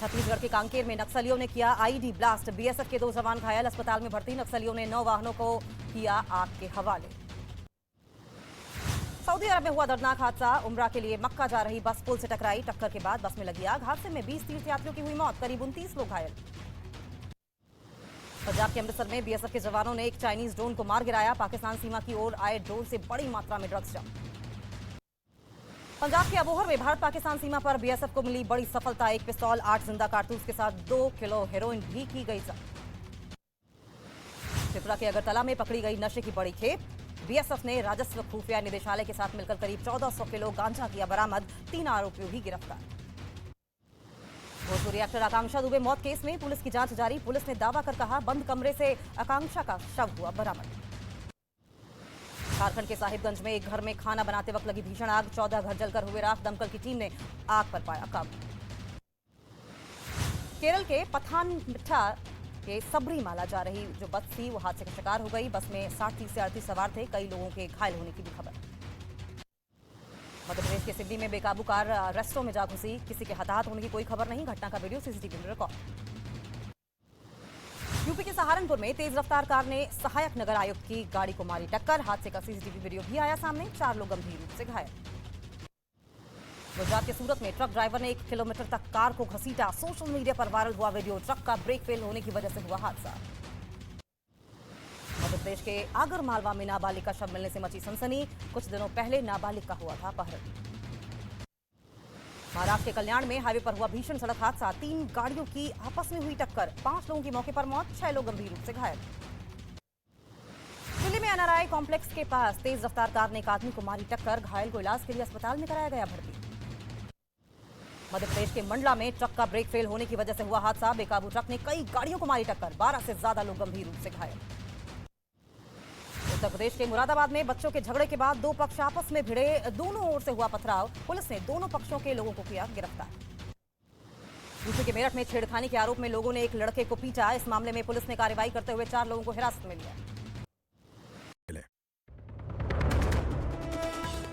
छत्तीसगढ़ के कांकेर में नक्सलियों ने किया आईडी ब्लास्ट। बीएसएफ के 2 जवान घायल। अस्पताल में भर्ती। नक्सलियों ने 9 वाहनों को किया आग के हवाले। सऊदी अरब में हुआ दर्दनाक हादसा। उम्रा के लिए मक्का जा रही बस पुल से टकराई। टक्कर के बाद बस में लगी आग। हादसे में 20 तीर्थयात्रियों की हुई मौत। करीब 29 लोग घायल। पंजाब के अमृतसर में बीएसएफ के जवानों ने एक चाइनीज ड्रोन को मार गिराया। पाकिस्तान सीमा की ओर आए ड्रोन से बड़ी मात्रा में ड्रग्स जब्त। पंजाब के अबोहर में भारत पाकिस्तान सीमा पर बीएसएफ को मिली बड़ी सफलता। 1 पिस्तौल, 8 जिंदा कारतूस के साथ 2 किलो हेरोइन भी की गई जब्त। त्रिपुरा के अगरतला में पकड़ी गई नशे की बड़ी खेप। बीएसएफ ने राजस्व खुफिया निदेशालय के साथ मिलकर करीब 1400 किलो गांजा किया बरामद। 3 आरोपियों भी गिरफ्तार। भोजपुरी एक्टर आकांक्षा दुबे मौत केस में पुलिस की जांच जारी। पुलिस ने दावा कर कहा बंद कमरे से आकांक्षा का शव हुआ बरामद। झारखंड के साहिबगंज में एक घर में खाना बनाते वक्त लगी भीषण आग। 14 घर जलकर हुए राख। दमकल की टीम ने आग पर पाया काबू। केरल के पथानमथिट्टा के सबरीमाला जा रही जो बस थी वो हादसे का शिकार हो गई। बस में 60 से 38 सवार थे। कई लोगों के घायल होने की भी खबर। मध्य प्रदेश के सिडनी में बेकाबू कार रेस्टों में जा घुसी। किसी के हताहत होने की कोई खबर नहीं। घटना का वीडियो सीसीटीवी में रिकॉर्ड। यूपी के सहारनपुर में तेज रफ्तार कार ने सहायक नगर आयुक्त की गाड़ी को मारी टक्कर। हादसे का सीसीटीवी वीडियो भी आया सामने। 4 लोग गंभीर रूप से घायल। गुजरात के सूरत में ट्रक ड्राइवर ने 1 किलोमीटर तक कार को घसीटा। सोशल मीडिया पर वायरल हुआ वीडियो। ट्रक का ब्रेक फेल होने की वजह से हुआ हादसा। मध्य प्रदेश के आगर मालवा में नाबालिग का शव मिलने से मची सनसनी। कुछ दिनों पहले नाबालिग का हुआ था अपहरण। महाराष्ट्र के कल्याण में हाईवे पर हुआ भीषण सड़क हादसा। 3 गाड़ियों की आपस में हुई टक्कर। 5 लोगों की मौके पर मौत। 6 लोग गंभीर रूप से घायल। दिल्ली में एनआरआई कॉम्प्लेक्स के पास तेज रफ्तार कार ने एक आदमी को मारी टक्कर। घायल को इलाज के लिए अस्पताल में कराया गया भर्ती। मध्य प्रदेश के मंडला में ट्रक का ब्रेक फेल होने की वजह से हुआ हादसा। बेकाबू ट्रक ने कई गाड़ियों को मारी टक्कर। 12 से ज्यादा लोग गंभीर रूप से घायल। उत्तर प्रदेश के मुरादाबाद में बच्चों के झगड़े के बाद दो पक्ष आपस में भिड़े, दोनों ओर से हुआ पथराव। पुलिस ने दोनों पक्षों के लोगों को किया गिरफ्तार। यूपी के मेरठ में छेड़खानी के आरोप में लोगों ने एक लड़के को पीटा। इस मामले में पुलिस ने कार्रवाई करते हुए 4 लोगों को हिरासत में लिया।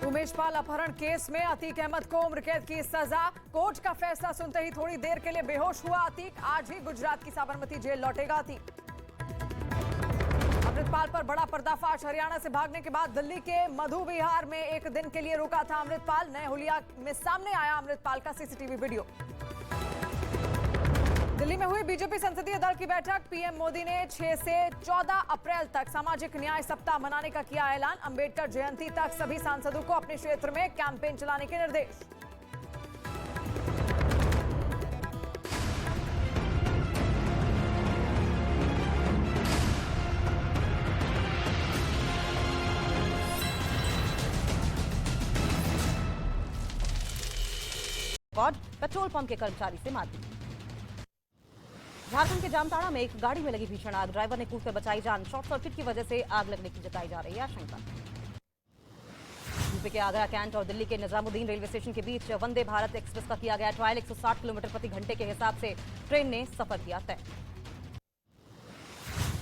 उमेश पाल अपहरण केस में अतीक अहमद को उम्र कैद की सजा। कोर्ट का फैसला सुनते ही थोड़ी देर के लिए बेहोश हुआ अतीक। आज ही गुजरात की साबरमती जेल लौटेगा अतीक। अमृतपाल पर बड़ा पर्दाफाश। हरियाणा से भागने के बाद दिल्ली के मधु विहार में एक दिन के लिए रुका था अमृतपाल। नए हुलिया में सामने आया अमृतपाल का सीसीटीवी वीडियो। दिल्ली में हुई बीजेपी संसदीय दल की बैठक। पीएम मोदी ने 6 से 14 अप्रैल तक सामाजिक न्याय सप्ताह मनाने का किया ऐलान। अंबेडकर जयंती तक सभी सांसदों को अपने क्षेत्र में कैंपेन चलाने के निर्देश। पेट्रोल पंप के कर्मचारी से मारपीट। झारखंड के जामताड़ा में एक गाड़ी में लगी भीषण आग। ड्राइवर ने कूदकर बचाई जान। शॉर्ट सर्किट की वजह से आग लगने की जताई जा रही है आशंका। यूपी के आगरा कैंट और दिल्ली के निजामुद्दीन रेलवे स्टेशन के बीच वंदे भारत एक्सप्रेस का किया गया ट्रायल। 160 किलोमीटर प्रति घंटे के हिसाब से ट्रेन ने सफर किया तय।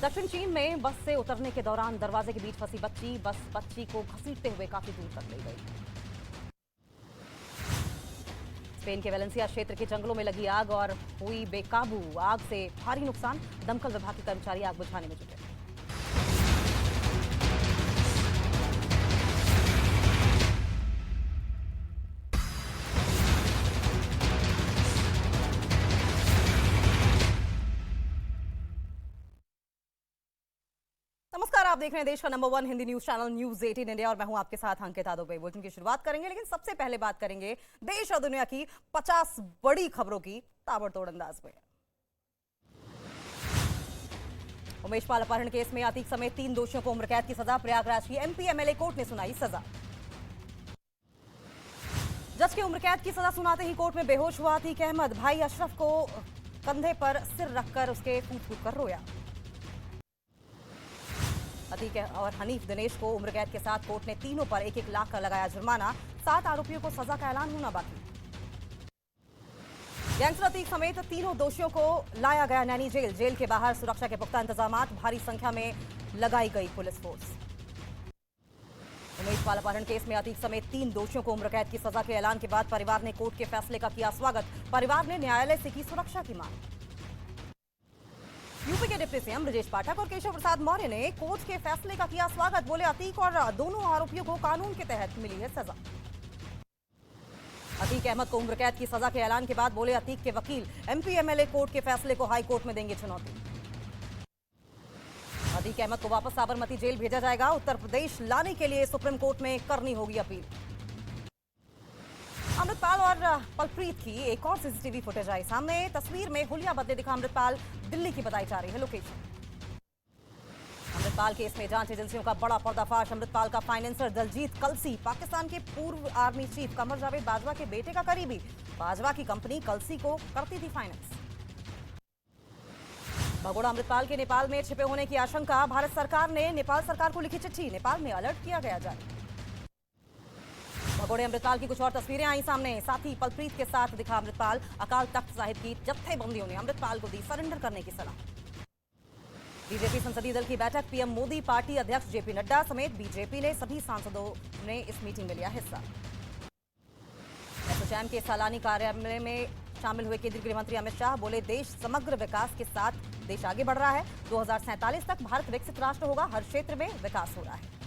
दक्षिण चीन में बस से उतरने के दौरान दरवाजे के बीच फंसी बच्ची को घसीटते हुए काफी दूर तक ले गई। स्पेन के वेलेंसिया क्षेत्र के जंगलों में लगी आग और हुई बेकाबू। आग से भारी नुकसान। दमकल विभाग के कर्मचारी आग बुझाने में जुटे। नमस्कार, आप देख रहे हैं देश का number 1 Hindi news channel news 18 India और मैं हूं आपके साथ अंकिता दुबे। बुलेटिन की शुरुआत करेंगे, लेकिन सबसे पहले बात करेंगे देश और दुनिया की 50 बड़ी खबरों की ताबड़तोड़ अंदाज में। उमेश पाल अपहरण केस में अतीक समेत 3 दोषियों को उम्र कैद की सजा। प्रयागराज की एमपी एमएलए कोर्ट ने सुनाई सजा। जज के उम्र कैद की सजा सुनाते ही कोर्ट में बेहोश हुआ अतीक अहमद। भाई अशरफ को कंधे पर सिर रखकर उसके फूट कर रोया। अतीक और हनीफ दिनेश को उम्र कैद के साथ कोर्ट ने तीनों पर 1-1 लाख का लगाया जुर्माना। 7 आरोपियों को सजा का ऐलान होना बाकी। गैंगस्टर अतीक समेत तीनों दोषियों को लाया गया नैनी जेल। जेल के बाहर सुरक्षा के पुख्ता इंतजामात। भारी संख्या में लगाई गई पुलिस फोर्स। उमेश पाल अपहरण केस में अतीक समेत 3 दोषियों को उम्र कैद की सजा के ऐलान के बाद परिवार ने कोर्ट के फैसले का किया स्वागत। परिवार ने न्यायालय से की सुरक्षा की मांग। यूपी के डिप्टी सीएम ब्रजेश पाठक और केशव प्रसाद मौर्य ने कोर्ट के फैसले का किया स्वागत। बोले अतीक और दोनों आरोपियों को कानून के तहत मिली है सजा। अतीक अहमद को उम्र कैद की सजा के ऐलान के बाद बोले अतीक के वकील एमपी एमएलए कोर्ट के फैसले को हाई कोर्ट में देंगे चुनौती। अतीक अहमद को वापस साबरमती जेल भेजा जाएगा। उत्तर प्रदेश लाने के लिए सुप्रीम कोर्ट में करनी होगी अपील। अमृतपाल और पलप्रीत की एक और सीसीटीवी फुटेज आई सामने। तस्वीर में हुलिया बदले दिखा अमृतपाल। दिल्ली की बताई जा रही है लोकेशन। अमृतपाल केस में जांच एजेंसियों का बड़ा पर्दाफाश। अमृतपाल का फाइनेंसर दलजीत कलसी पाकिस्तान के पूर्व आर्मी चीफ कमर जावेद बाजवा के बेटे का करीबी। बाजवा की कंपनी कलसी को करती थी फाइनेंस। भगोड़ा अमृतपाल के नेपाल में छिपे होने की आशंका। भारत सरकार ने नेपाल सरकार को लिखी चिट्ठी। नेपाल में अलर्ट किया गया जारी। भगोड़े अमृतपाल की कुछ और तस्वीरें आई सामने। साथी पलप्रीत के साथ दिखा अमृतपाल। अकाल तख्त साहिब की जत्थेबंदियों ने अमृतपाल को दी सरेंडर करने की सलाह। बीजेपी संसदीय दल की बैठक। पीएम मोदी, पार्टी अध्यक्ष जेपी नड्डा समेत बीजेपी ने सभी सांसदों ने इस मीटिंग में लिया हिस्सा। एसोचैम के सालानी कार्यालय में शामिल हुए केंद्रीय गृह मंत्री अमित शाह बोले देश समग्र विकास के साथ देश आगे बढ़ रहा है। 2047 तक भारत विकसित राष्ट्र होगा। हर क्षेत्र में विकास हो रहा है।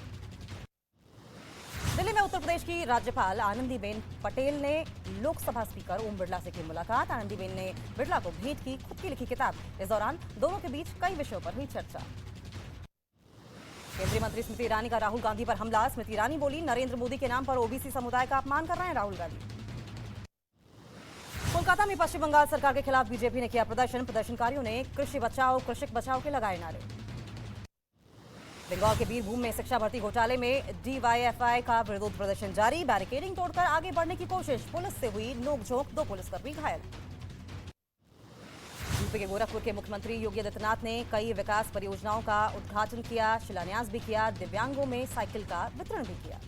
दिल्ली में उत्तर प्रदेश की राज्यपाल आनंदीबेन पटेल ने लोकसभा स्पीकर ओम बिरला से की मुलाकात। आनंदीबेन ने बिरला को भेंट की खुद की लिखी किताब। इस दौरान दोनों के बीच कई विषयों पर हुई चर्चा। केंद्रीय मंत्री स्मृति ईरानी का राहुल गांधी पर हमला। स्मृति ईरानी बोली नरेंद्र मोदी के नाम पर ओबीसी समुदाय का अपमान कर रहे हैं राहुल गांधी। कोलकाता में पश्चिम बंगाल सरकार के खिलाफ बीजेपी ने किया प्रदर्शन। प्रदर्शनकारियों ने कृषि बचाओ कृषक बचाओ के लगाए नारे। बंगाल के बीरभूम में शिक्षा भर्ती घोटाले में डीवाईएफआई का विरोध प्रदर्शन जारी। बैरिकेडिंग तोड़कर आगे बढ़ने की कोशिश। पुलिस से हुई नोकझोंक। 2 पुलिसकर्मी घायल। यूपी के गोरखपुर के मुख्यमंत्री योगी आदित्यनाथ ने कई विकास परियोजनाओं का उद्घाटन किया, शिलान्यास भी किया, दिव्यांगों में साइकिल का वितरण भी किया।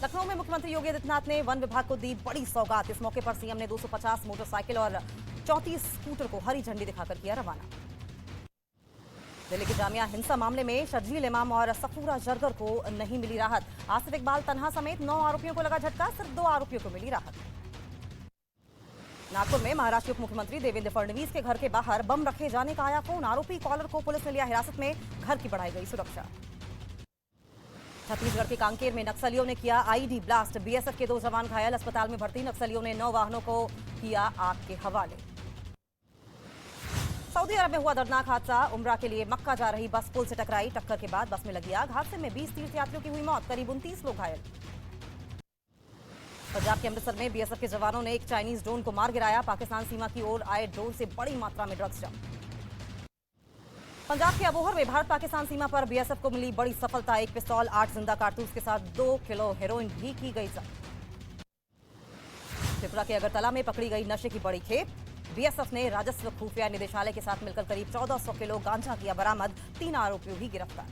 लखनऊ में मुख्यमंत्री योगी आदित्यनाथ ने वन विभाग को दी बड़ी सौगात। इस मौके पर सीएम ने 250 मोटरसाइकिल और 34 स्कूटर को हरी झंडी दिखाकर किया रवाना। दिल्ली की जामिया हिंसा मामले में शर्जील इमाम और सफूरा जरगर को नहीं मिली राहत। आसिफ इकबाल तन्हा समेत 9 आरोपियों को लगा झटका, सिर्फ 2 आरोपियों को मिली राहत। नागपुर में महाराष्ट्र उप मुख्यमंत्री देवेंद्र फडणवीस के घर के बाहर बम रखे जाने का आया फोन। आरोपी कॉलर को पुलिस ने लिया हिरासत में, घर की बढ़ाई गई सुरक्षा। छत्तीसगढ़ के कांकेर में नक्सलियों ने किया आईडी ब्लास्ट, बीएसएफ के 2 जवान घायल, अस्पताल में भर्ती। नक्सलियों ने 9 वाहनों को किया आग के हवाले। सऊदी अरब में हुआ दर्दनाक हादसा, उम्रा के लिए मक्का जा रही बस पुल से टकराई, टक्कर के बाद बस में लगी आग। हादसे में 20 तीर्थयात्रियों की हुई मौत, करीब 29 लोग घायल। पंजाब के अमृतसर में बीएसएफ के जवानों ने एक चाइनीज ड्रोन को मार गिराया, पाकिस्तान सीमा की ओर आए ड्रोन से बड़ी मात्रा में ड्रग्स जब्त। पंजाब के अबोहर में भारत पाकिस्तान सीमा पर बीएसएफ को मिली बड़ी सफलता, एक पिस्तौल, 8 जिंदा कारतूस के साथ 2 किलो हेरोइन भी की गई जब्त। त्रिपुरा के अगरतला में पकड़ी गई नशे की बड़ी खेप, बीएसएफ ने राजस्व खुफिया निदेशालय के साथ मिलकर करीब 1400 किलो गांजा किया बरामद, 3 आरोपियों भी गिरफ्तार।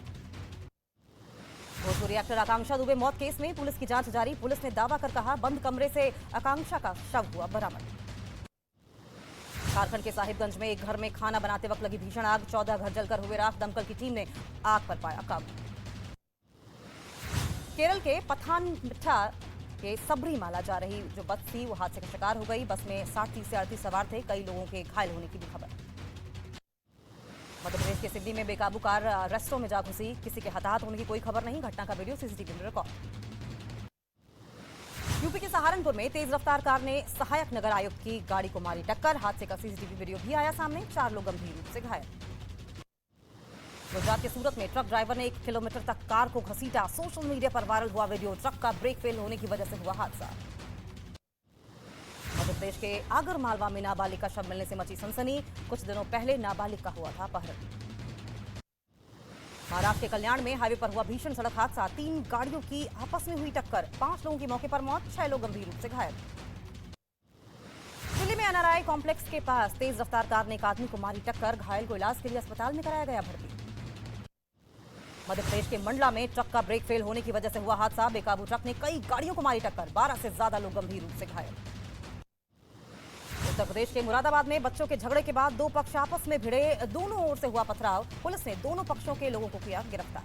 भोजपुरी एक्टर आकांक्षा दुबे मौत केस में पुलिस की जांच जारी, पुलिस ने दावा कर कहा बंद कमरे से आकांक्षा का शव हुआ बरामद। झारखंड के साहिबगंज में एक घर में खाना बनाते वक्त लगी भीषण आग, 14 घर जलकर हुए राख, दमकल की टीम ने आग पर पाया काबू। केरल के पथानमथिट्टा के सबरीमाला जा रही जो बस थी वो हादसे का शिकार हो गई। बस में 60 से 38 सवार थे, कई लोगों के घायल होने की भी खबर। मध्य प्रदेश के सिडनी में बेकाबू कार रेस्टोरेंट में जा घुसी, किसी के हताहत होने की कोई खबर नहीं, घटना का वीडियो सीसीटीवी में रिकॉर्ड। यूपी के सहारनपुर में तेज रफ्तार कार ने सहायक नगर आयुक्त की गाड़ी को मारी टक्कर, हादसे का सीसीटीवी वीडियो भी आया सामने, 4 लोग गंभीर रूप से घायल। गुजरात के सूरत में ट्रक ड्राइवर ने 1 किलोमीटर तक कार को घसीटा, सोशल मीडिया पर वायरल हुआ वीडियो, ट्रक का ब्रेक फेल होने की वजह से हुआ हादसा। मध्य प्रदेश के आगर मालवा में नाबालिग का शव मिलने से मची सनसनी, कुछ दिनों पहले नाबालिग का हुआ था अपहरण। महाराष्ट्र के कल्याण में हाईवे पर हुआ भीषण सड़क हादसा, 3 गाड़ियों की आपस में हुई टक्कर, 5 लोगों की मौके पर मौत, 6 लोग गंभीर रूप से घायल। दिल्ली में एनआरआई कॉम्प्लेक्स के पास तेज रफ्तार कार ने एक आदमी को मारी टक्कर, घायल को इलाज के लिए अस्पताल में कराया गया भर्ती। मध्य प्रदेश के मंडला में ट्रक का ब्रेक फेल होने की वजह से हुआ हादसा, बेकाबू ट्रक ने कई गाड़ियों को मारी टक्कर, 12 से ज्यादा लोग गंभीर रूप से घायल। उत्तर प्रदेश के मुरादाबाद में बच्चों के झगड़े के बाद 2 पक्ष आपस में भिड़े, दोनों ओर से हुआ पथराव, पुलिस ने दोनों पक्षों के लोगों को किया गिरफ्तार।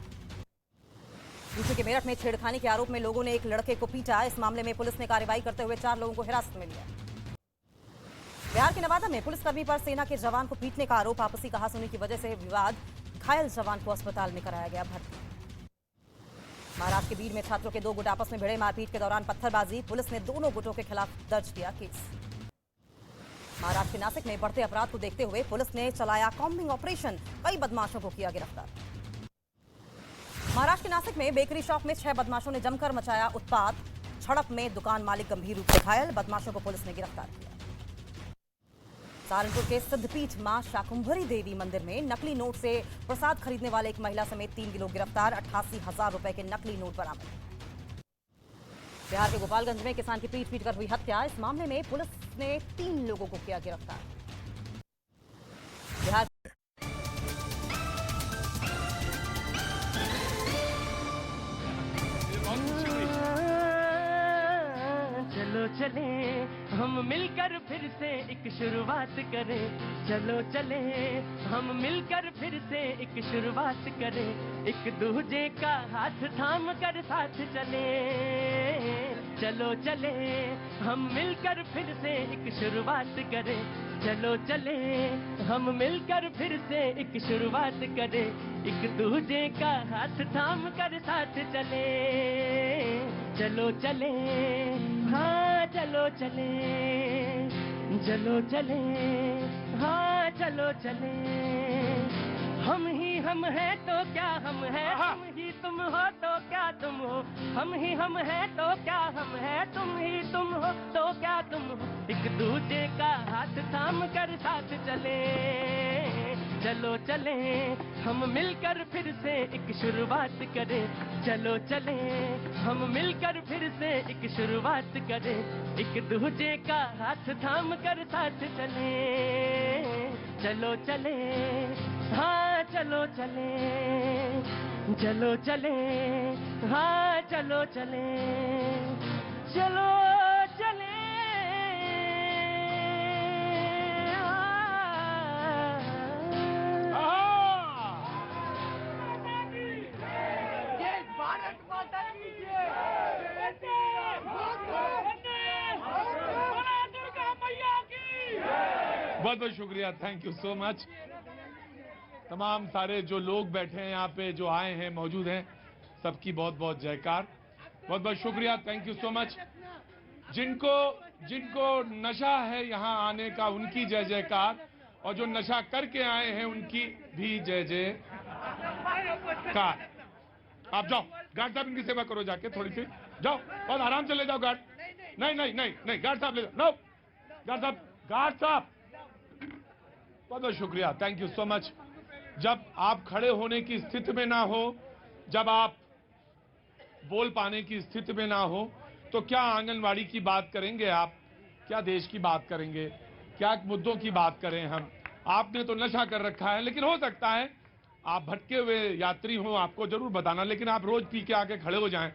यूपी के मेरठ में छेड़खानी के आरोप में लोगों ने एक लड़के को पीटा, इस मामले में पुलिस ने कार्रवाई करते हुए 4 लोगों को हिरासत में लिया। बिहार के नवादा में पुलिसकर्मी पर सेना के जवान को पीटने का आरोप, आपसी कहासुनी की वजह से विवाद, घायल जवान को अस्पताल में कराया गया भर्ती। महाराष्ट्र के बीड़ में छात्रों के 2 गुट आपस में भिड़े, मारपीट के दौरान पत्थरबाजी, पुलिस ने दोनों गुटों के खिलाफ दर्ज किया केस। महाराष्ट्र के नासिक में बढ़ते अपराध को देखते हुए पुलिस ने चलाया कॉम्बिंग ऑपरेशन, कई बदमाशों को किया गिरफ्तार। महाराष्ट्र के नासिक में बेकरी शॉप में 6 बदमाशों ने जमकर मचाया उत्पात, झड़प में दुकान मालिक गंभीर रूप से घायल, बदमाशों को पुलिस ने गिरफ्तार किया। सहारनपुर के सिद्धपीठ मां शाकुंभरी देवी मंदिर में नकली नोट से प्रसाद खरीदने वाले एक महिला समेत 3 लोग गिरफ्तार, 88,000 रुपए के नकली नोट बरामद। बिहार के गोपालगंज में किसान की पीट कर हुई हत्या, इस मामले में पुलिस ने 3 लोगों को किया गिरफ्तार। बिहार चलो चले हम मिलकर फिर से एक शुरुआत करें, चलो चले हम मिलकर फिर से एक शुरुआत करें, एक दूजे का हाथ थाम कर साथ चले, चलो चले हम मिलकर फिर से एक शुरुआत करें, चलो चले हम मिलकर फिर से एक शुरुआत करें, एक दूजे का हाथ थाम कर साथ चले, चलो चले हाँ चलो चले, चलो चले हाँ चलो चले, हम ही हम हैं तो क्या हम हैं, तुम ही तुम हो तो क्या तुम हो, हम ही हम हैं तो क्या हम हैं, तुम ही तुम हो तो क्या तुम हो, एक दूजे का हाथ थाम कर साथ चले, चलो चले हम मिलकर फिर से एक शुरुआत करें, चलो चले हम मिलकर फिर से एक शुरुआत करें, एक दूजे का हाथ थाम कर साथ चले, चलो चले, हाँ चलो चले, चलो चले, हाँ चलो चले, चलो चले। बहुत बहुत शुक्रिया, थैंक यू सो मच। तमाम सारे जो लोग बैठे हैं यहाँ पे, जो आए हैं, मौजूद हैं, सबकी बहुत बहुत जयकार, बहुत बहुत शुक्रिया, थैंक यू सो मच। जिनको नशा है यहाँ आने का, उनकी जय जयकार, और जो नशा करके आए हैं उनकी भी जय जयकार। आप जाओ, गार्ड साहब इनकी सेवा करो, जाके थोड़ी सी जाओ, बहुत आराम से ले जाओ गार्ड। नहीं नहीं नहीं नहीं, गार्ड साहब ले जाओ, नो गार्ड साहब, बहुत बहुत शुक्रिया, थैंक यू सो मच। जब आप खड़े होने की स्थिति में ना हो, जब आप बोल पाने की स्थिति में ना हो, तो क्या आंगनवाड़ी की बात करेंगे आप, क्या देश की बात करेंगे, क्या मुद्दों की बात करें हम। आपने तो नशा कर रखा है, लेकिन हो सकता है आप भटके हुए यात्री हो, आपको जरूर बताना, लेकिन आप रोज पी के आके खड़े हो जाएं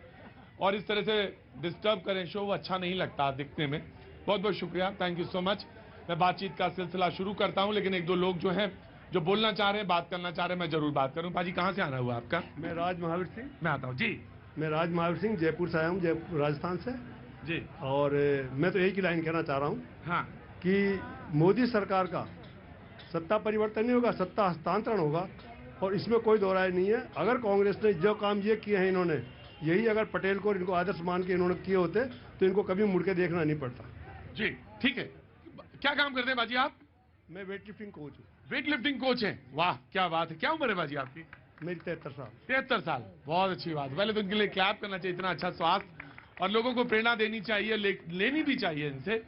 और इस तरह से डिस्टर्ब करें शो, अच्छा नहीं लगता दिखने में। बहुत बहुत शुक्रिया, थैंक यू सो मच। मैं बातचीत का सिलसिला शुरू करता हूं, लेकिन एक दो लोग जो हैं, जो बोलना चाह रहे हैं, बात करना चाह रहे हैं, मैं जरूर बात करूं। भाजी कहां से आना हुआ आपका? मैं राज महावीर सिंह। मैं आता हूं जी। मैं राज महावीर सिंह जयपुर से आया हूं, जयपुर राजस्थान से जी। और मैं तो एक ही लाइन कहना चाह रहा हूं, हाँ, कि मोदी सरकार का सत्ता परिवर्तन नहीं होगा, सत्ता हस्तांतरण होगा, और इसमें कोई दो राय नहीं है। अगर कांग्रेस ने जो काम ये किए हैं, इन्होंने यही अगर पटेल को इनको आदर्श मान के इन्होंने किए होते, तो इनको कभी मुड़ के देखना नहीं पड़ता। जी ठीक है। क्या काम करते हैं बाजी आप? मैं वेट लिफ्टिंग कोच हूँ। वेट लिफ्टिंग कोच हैं, वाह क्या बात है। क्या उम्र है बाजी आपकी? मेरी 73 साल। 73 साल, बहुत अच्छी बात। पहले तो इनके लिए क्लैप करना चाहिए, इतना अच्छा स्वास्थ्य, और लोगों को प्रेरणा देनी चाहिए, लेनी भी चाहिए इनसे।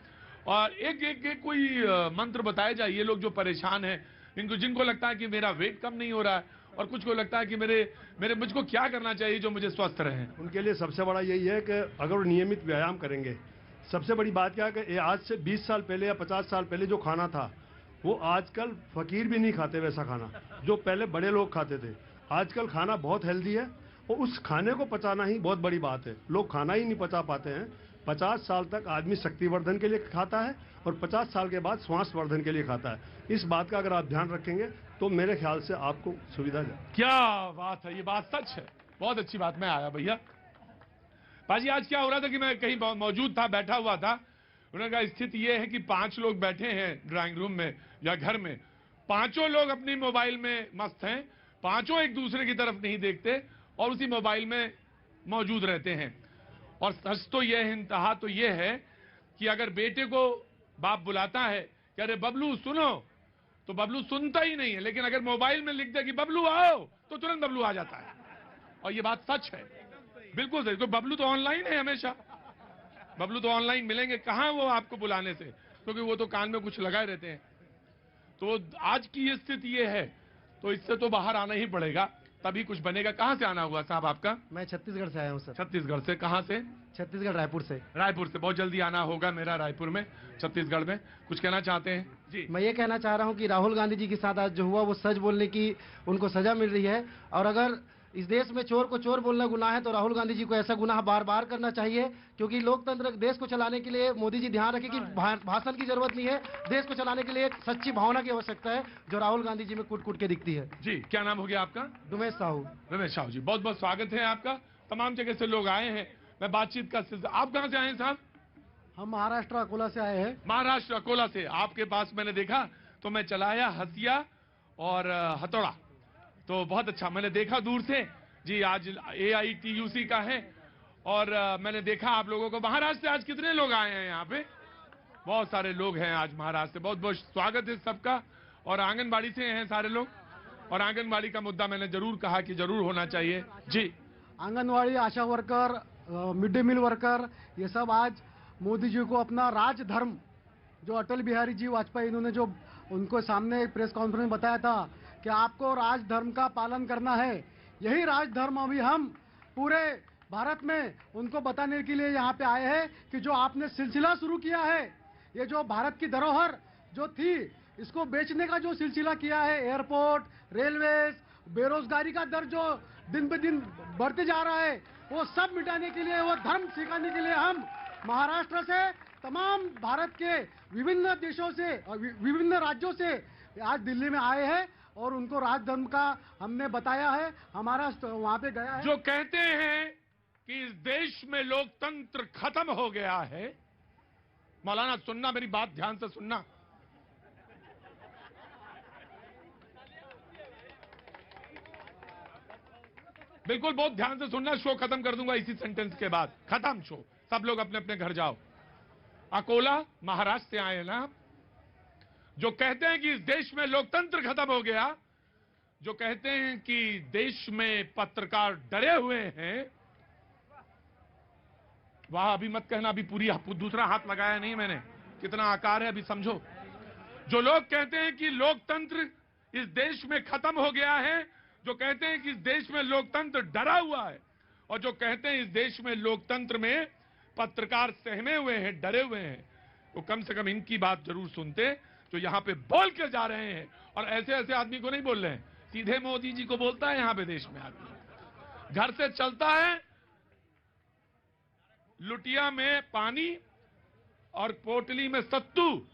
और एक कोई मंत्र बताए जाइए, लोग जो परेशान हैं, जिनको लगता है कि मेरा वेट कम नहीं हो रहा है, और कुछ को लगता है कि मुझको क्या करना चाहिए जो मुझे स्वस्थ रहे। उनके लिए सबसे बड़ा यही है कि अगर वो नियमित व्यायाम करेंगे। सबसे बड़ी बात क्या है कि आज से 20 साल पहले या 50 साल पहले जो खाना था, वो आजकल फकीर भी नहीं खाते वैसा खाना, जो पहले बड़े लोग खाते थे। आजकल खाना बहुत हेल्दी है, और उस खाने को पचाना ही बहुत बड़ी बात है। लोग खाना ही नहीं पचा पाते हैं। 50 साल तक आदमी शक्तिवर्धन के लिए खाता है, और 50 साल के बाद श्वासवर्धन के लिए खाता है। इस बात का अगर आप ध्यान रखेंगे, तो मेरे ख्याल से आपको सुविधा है। क्या बात है, ये बात सच है, बहुत अच्छी बात। मैं आया भैया। पाजी आज क्या हो रहा था कि मैं कहीं मौजूद था, बैठा हुआ था, उन्होंने कहा स्थिति ये है कि 5 लोग बैठे हैं ड्राइंग रूम में या घर में, 5 लोग अपनी मोबाइल में मस्त हैं, 5 एक दूसरे की तरफ नहीं देखते और उसी मोबाइल में मौजूद रहते हैं। और सच तो यह इंतहा तो यह है कि अगर बेटे को बाप बुलाता है कि अरे बबलू सुनो, तो बबलू सुनता ही नहीं है, लेकिन अगर मोबाइल में लिख दे कि बबलू आओ, तो तुरंत बबलू आ जाता है। और ये बात सच है, बिल्कुल सही। तो बबलू तो ऑनलाइन है हमेशा, बबलू तो ऑनलाइन मिलेंगे कहां वो आपको बुलाने से, क्योंकि वो तो कान में कुछ लगाए रहते हैं। तो आज की ये स्थिति ये है, तो इससे तो बाहर आना ही पड़ेगा, तभी कुछ बनेगा। कहां से आना हुआ साहब आपका? मैं छत्तीसगढ़ से आया हूं सर। छत्तीसगढ़ से? कहां से? छत्तीसगढ़, रायपुर से। रायपुर से, बहुत जल्दी आना होगा मेरा रायपुर में, छत्तीसगढ़ में। कुछ कहना चाहते हैं जी? मैं ये कहना चाह रहा हूं कि राहुल गांधी जी के साथ आज जो हुआ, वो सच बोलने की उनको सजा मिल रही है। और अगर इस देश में चोर को चोर बोलना गुनाह है, तो राहुल गांधी जी को ऐसा गुनाह बार बार करना चाहिए, क्योंकि लोकतंत्र देश को चलाने के लिए मोदी जी ध्यान रखें कि भाषण की जरूरत नहीं है, देश को चलाने के लिए एक सच्ची भावना की आवश्यकता है, जो राहुल गांधी जी में कूट कूट के दिखती है। जी क्या नाम हो गया आपका? रमेश साहू। रमेश साहू जी, बहुत बहुत स्वागत है आपका। तमाम जगह से लोग आए हैं, मैं बातचीत का सिलसिला। आप कहां से आए हैं साहब? हम महाराष्ट्र अकोला से आए हैं। महाराष्ट्र अकोला से। आपके पास मैंने देखा तो मैं चलाया हसिया और हथौड़ा, तो बहुत अच्छा मैंने देखा दूर से जी। आज AITUC का है, और मैंने देखा आप लोगों को। महाराष्ट्र से आज कितने लोग आए हैं यहाँ पे? बहुत सारे लोग हैं आज महाराष्ट्र से, बहुत बहुत स्वागत है सबका। और आंगनबाड़ी से हैं सारे लोग, और आंगनबाड़ी का मुद्दा मैंने जरूर कहा कि जरूर होना चाहिए जी। Anganwadi, ASHA worker, mid day meal worker, ये सब आज मोदी जी को अपना राजधर्म, जो अटल बिहारी जी वाजपेयी इन्होंने जो उनको सामने प्रेस कॉन्फ्रेंस में बताया था कि आपको राजधर्म का पालन करना है। यही राजधर्म अभी हम पूरे भारत में उनको बताने के लिए यहाँ पे आए हैं कि जो आपने सिलसिला शुरू किया है, ये जो भारत की धरोहर जो थी, इसको बेचने का जो सिलसिला किया है, एयरपोर्ट, रेलवे, बेरोजगारी का दर जो दिन पे दिन बढ़ते जा रहा है, वो सब मिटाने के लिए, वो धर्म सिखाने के लिए हम महाराष्ट्र से, तमाम भारत के विभिन्न देशों से और विभिन्न राज्यों से आज दिल्ली में आए हैं और उनको राजधर्म का हमने बताया है। हमारा वहाँ पे गया है। जो कहते हैं कि इस देश में लोकतंत्र खत्म हो गया है, मौलाना सुनना, मेरी बात ध्यान से सुनना। बिल्कुल बहुत ध्यान से सुनना, शो खत्म कर दूंगा इसी सेंटेंस के बाद। खत्म शो, सब लोग अपने अपने घर जाओ। अकोला महाराष्ट्र से आए ना, जो कहते हैं कि इस देश में लोकतंत्र खत्म हो गया, जो कहते हैं कि देश में पत्रकार डरे हुए हैं, वाह अभी मत कहना, अभी पूरी दूसरा हाथ लगाया नहीं मैंने, कितना आकार है अभी समझो। जो लोग कहते हैं कि लोकतंत्र इस देश में खत्म हो गया है, जो कहते हैं कि इस देश में लोकतंत्र डरा हुआ है, और जो कहते हैं इस देश में लोकतंत्र में पत्रकार सहमे हुए हैं, डरे हुए हैं, वो कम से कम इनकी बात जरूर सुनते, जो यहां पे बोल के जा रहे हैं। और ऐसे ऐसे आदमी को नहीं बोल रहे हैं, सीधे मोदी जी को बोलता है यहां पे देश में आदमी। घर से चलता है लुटिया में पानी और पोटली में सत्तू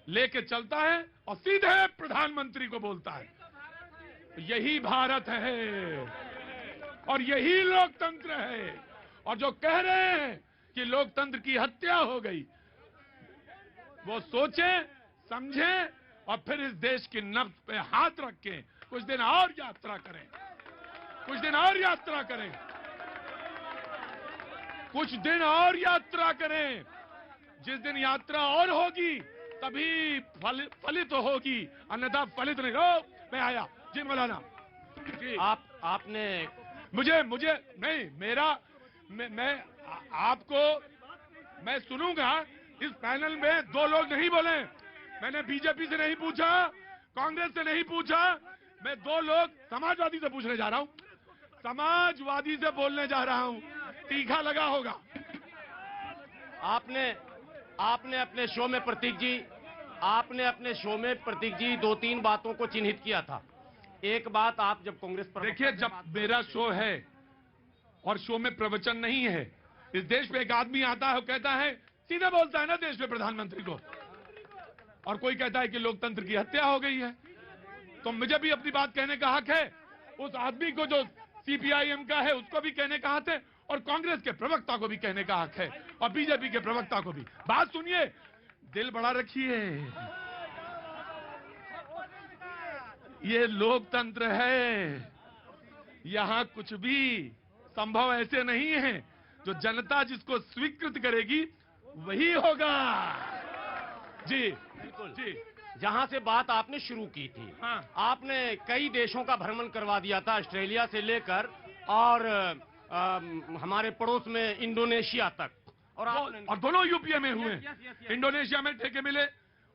लेके चलता है और सीधे प्रधानमंत्री को बोलता है। यही भारत है और यही लोकतंत्र है। और जो कह रहे हैं कि लोकतंत्र की हत्या हो गई, वो सोचें, समझें और फिर इस देश की नब्ज पे हाथ रख के कुछ दिन और यात्रा करें, कुछ दिन और यात्रा करें, कुछ दिन और यात्रा करें। जिस दिन यात्रा और होगी तभी फलित होगी, अन्यथा फलित नहीं। हो मैं आया जी मौलाना जी। आपने मुझे नहीं, मेरा मैं आपको मैं सुनूंगा। इस पैनल में दो लोग नहीं बोले, मैंने बीजेपी से नहीं पूछा, कांग्रेस से नहीं पूछा, मैं दो लोग समाजवादी से पूछने जा रहा हूं, समाजवादी से बोलने जा रहा हूं। तीखा लगा होगा। आपने अपने शो में प्रतीक जी दो तीन बातों को चिन्हित किया था। एक बात, आप जब कांग्रेस पर देखिए, जब मेरा शो है और शो में प्रवचन नहीं है, इस देश में एक आदमी आता है, कहता है, सीधे बोलता है ना देश में प्रधानमंत्री को, और कोई कहता है कि लोकतंत्र की हत्या हो गई है, तो मुझे भी अपनी बात कहने का हक है। उस आदमी को जो सीपीआईएम का है उसको भी कहने का हक है, और कांग्रेस के प्रवक्ता को भी कहने का हक है, और बीजेपी के प्रवक्ता को भी। बात सुनिए, दिल बड़ा रखिए, ये लोकतंत्र है, यहां कुछ भी संभव ऐसे नहीं है। जो जनता जिसको स्वीकृत करेगी वही होगा। जी बिल्कुल जी। जहां से बात आपने शुरू की थी, हाँ। आपने कई देशों का भ्रमण करवा दिया था, ऑस्ट्रेलिया से लेकर और हमारे पड़ोस में इंडोनेशिया तक, और दोनों यूपीए में हुए। इंडोनेशिया में ठेके मिले,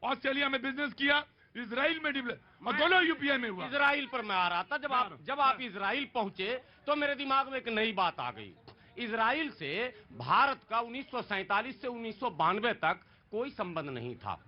ऑस्ट्रेलिया में बिजनेस किया, इजराइल में डेवलप, और दोनों यूपीए में हुआ। इजराइल पर मैं आ रहा था। जब आप इजराइल पहुंचे तो मेरे दिमाग में एक नई बात आ गई। इजराइल से भारत का 1947 से 1992 तक कोई संबंध नहीं था।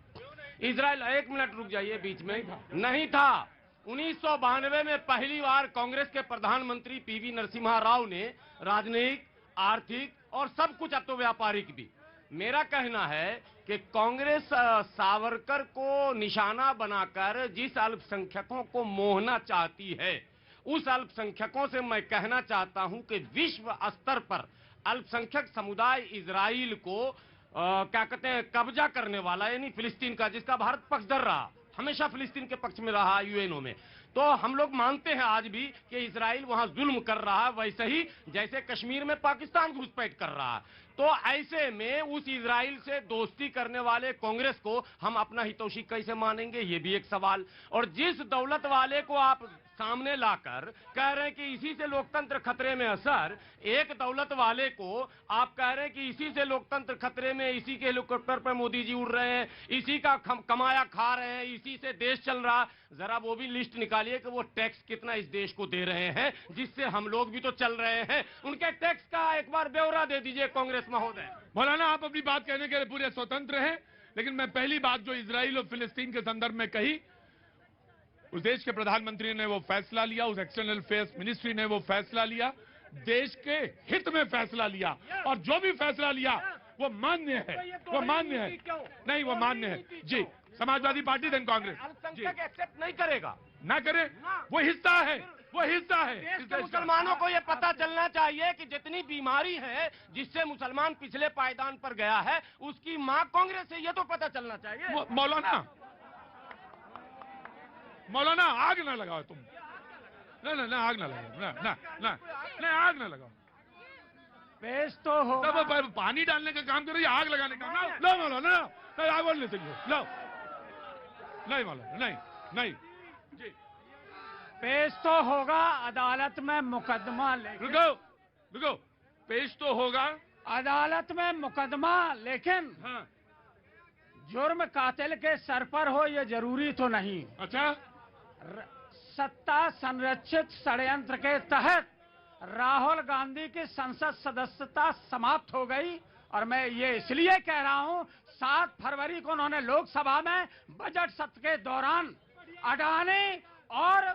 इजराइल, एक मिनट रुक जाइए बीच में, नहीं था। 1992 में पहली बार कांग्रेस के प्रधानमंत्री पीवी नरसिम्हा राव ने राजनीतिक, आर्थिक और सब कुछ, अब तो व्यापारिक भी, मेरा कहना है कि कांग्रेस सावरकर को निशाना बनाकर जिस अल्पसंख्यकों को मोहना चाहती है, उस अल्पसंख्यकों से मैं कहना चाहता हूं कि विश्व स्तर पर अल्पसंख्यक समुदाय इजराइल को क्या कहते हैं, कब्जा करने वाला, यानी फिलिस्तीन का, जिसका भारत पक्षधर रहा, हमेशा फिलिस्तीन के पक्ष में रहा यूएनओ में। तो हम लोग मानते हैं आज भी कि इजराइल वहां जुल्म कर रहा है, वैसे ही जैसे कश्मीर में पाकिस्तान घुसपैठ कर रहा है। तो ऐसे में उस इजराइल से दोस्ती करने वाले कांग्रेस को हम अपना हितैषी कैसे मानेंगे, ये भी एक सवाल। और जिस दौलत वाले को आप सामने लाकर कह रहे हैं कि इसी से लोकतंत्र खतरे में है। सर, एक दौलत वाले को आप कह रहे हैं कि इसी से लोकतंत्र खतरे में, इसी के हेलीकॉप्टर पर मोदी जी उड़ रहे हैं, इसी का कमाया खा रहे हैं, इसी से देश चल रहा। जरा वो भी लिस्ट निकालिए कि वो टैक्स कितना इस देश को दे रहे हैं, जिससे हम लोग भी तो चल रहे हैं। उनके टैक्स का एक बार ब्यौरा दे दीजिए कांग्रेस महोदय। मौलाना, आप अपनी बात कहने के लिए पूरे स्वतंत्र हैं, लेकिन मैं पहली बात जो इजराइल और फिलिस्तीन के संदर्भ में कही, उस देश के प्रधानमंत्री ने वो फैसला लिया, उस एक्सटर्नल अफेयर्स मिनिस्ट्री ने वो फैसला लिया, देश के हित में फैसला लिया, और जो भी फैसला लिया वो मान्य है, वो मान्य है। नहीं, वो मान्य है जी। समाजवादी पार्टी देन कांग्रेस अल्पसंख्यक एक्सेप्ट नहीं करेगा, ना करे, वो हिस्सा है, वो हिस्सा है। देश के मुसलमानों को ये पता चलना चाहिए कि जितनी बीमारी है जिससे मुसलमान पिछले पायदान पर गया है, उसकी मां कांग्रेस है, ये तो पता चलना चाहिए। मौलाना आग ना लगाओ तुम, ना आग ना लगाओ, ना आग ना लगाओ। पेश तो हो, पानी डालने का काम करो या आग लगाने का? लो मौलाना, आग बोलने से लो, नहीं मौलाना, नहीं जी। पेश तो होगा अदालत में मुकदमा, लेकिन रुको, पेश तो होगा अदालत में मुकदमा, लेकिन हाँ, जुर्म कातिल के सर पर हो ये जरूरी तो नहीं। अच्छा, सत्ता संरक्षित षड्यंत्र के तहत राहुल गांधी की संसद सदस्यता समाप्त हो गई, और मैं ये इसलिए कह रहा हूं, 7 फरवरी को उन्होंने लोकसभा में बजट सत्र के दौरान अडानी और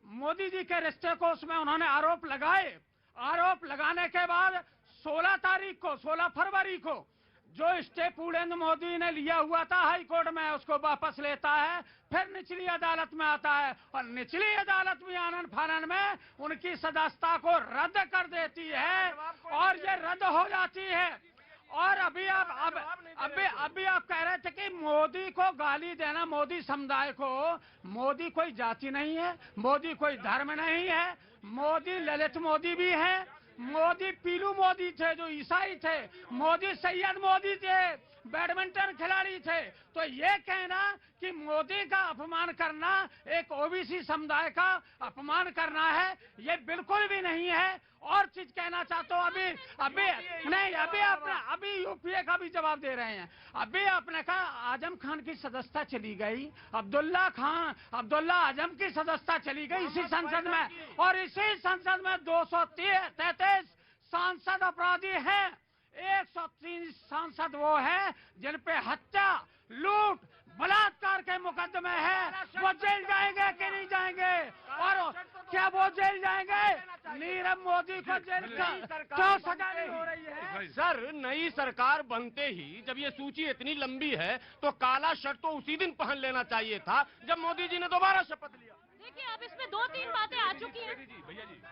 मोदी जी के रिश्ते को उसमें उन्होंने आरोप लगाए। आरोप लगाने के बाद 16 फरवरी को जो स्टे पूर्णेंद्र मोदी ने लिया हुआ था हाई कोर्ट में, उसको वापस लेता है, फिर निचली अदालत में आता है, और निचली अदालत भी आनन फानन में उनकी सदस्यता को रद्द कर देती है, और ये रद्द हो जाती है। और अभी आप कह रहे थे कि मोदी को गाली देना, मोदी समुदाय को, मोदी कोई जाति नहीं है, मोदी कोई धर्म नहीं है, मोदी ललित मोदी भी है, मोदी पीलू मोदी थे जो ईसाई थे, मोदी सैयद मोदी थे, बैडमिंटन खिलाड़ी थे। तो ये कहना कि मोदी का अपमान करना एक ओबीसी समुदाय का अपमान करना है, ये बिल्कुल भी नहीं है। और चीज कहना चाहता हूँ, अभी यूपीए का भी जवाब दे रहे हैं। अभी आपने कहा आजम खान की सदस्यता चली गई, अब्दुल्ला आजम की सदस्यता चली गई इसी संसद में, और इसी संसद में 233 सांसद अपराधी हैं। 103 सांसद वो हैं जिन पे हत्या, लूट, बलात्कार के मुकदमे हैं। वो जेल जाएंगे कि नहीं जाएंगे? और क्या वो जेल जाएंगे? नीरव मोदी को जेल क्यों सजा नहीं हो रही है? सर, नई सरकार बनते ही जब ये सूची इतनी लंबी है तो काला शर्ट तो उसी दिन पहन लेना चाहिए था जब मोदी जी ने दोबारा शपथ लिया। देखिए, अब इसमें 2-3 बातें आ चुकी हैं।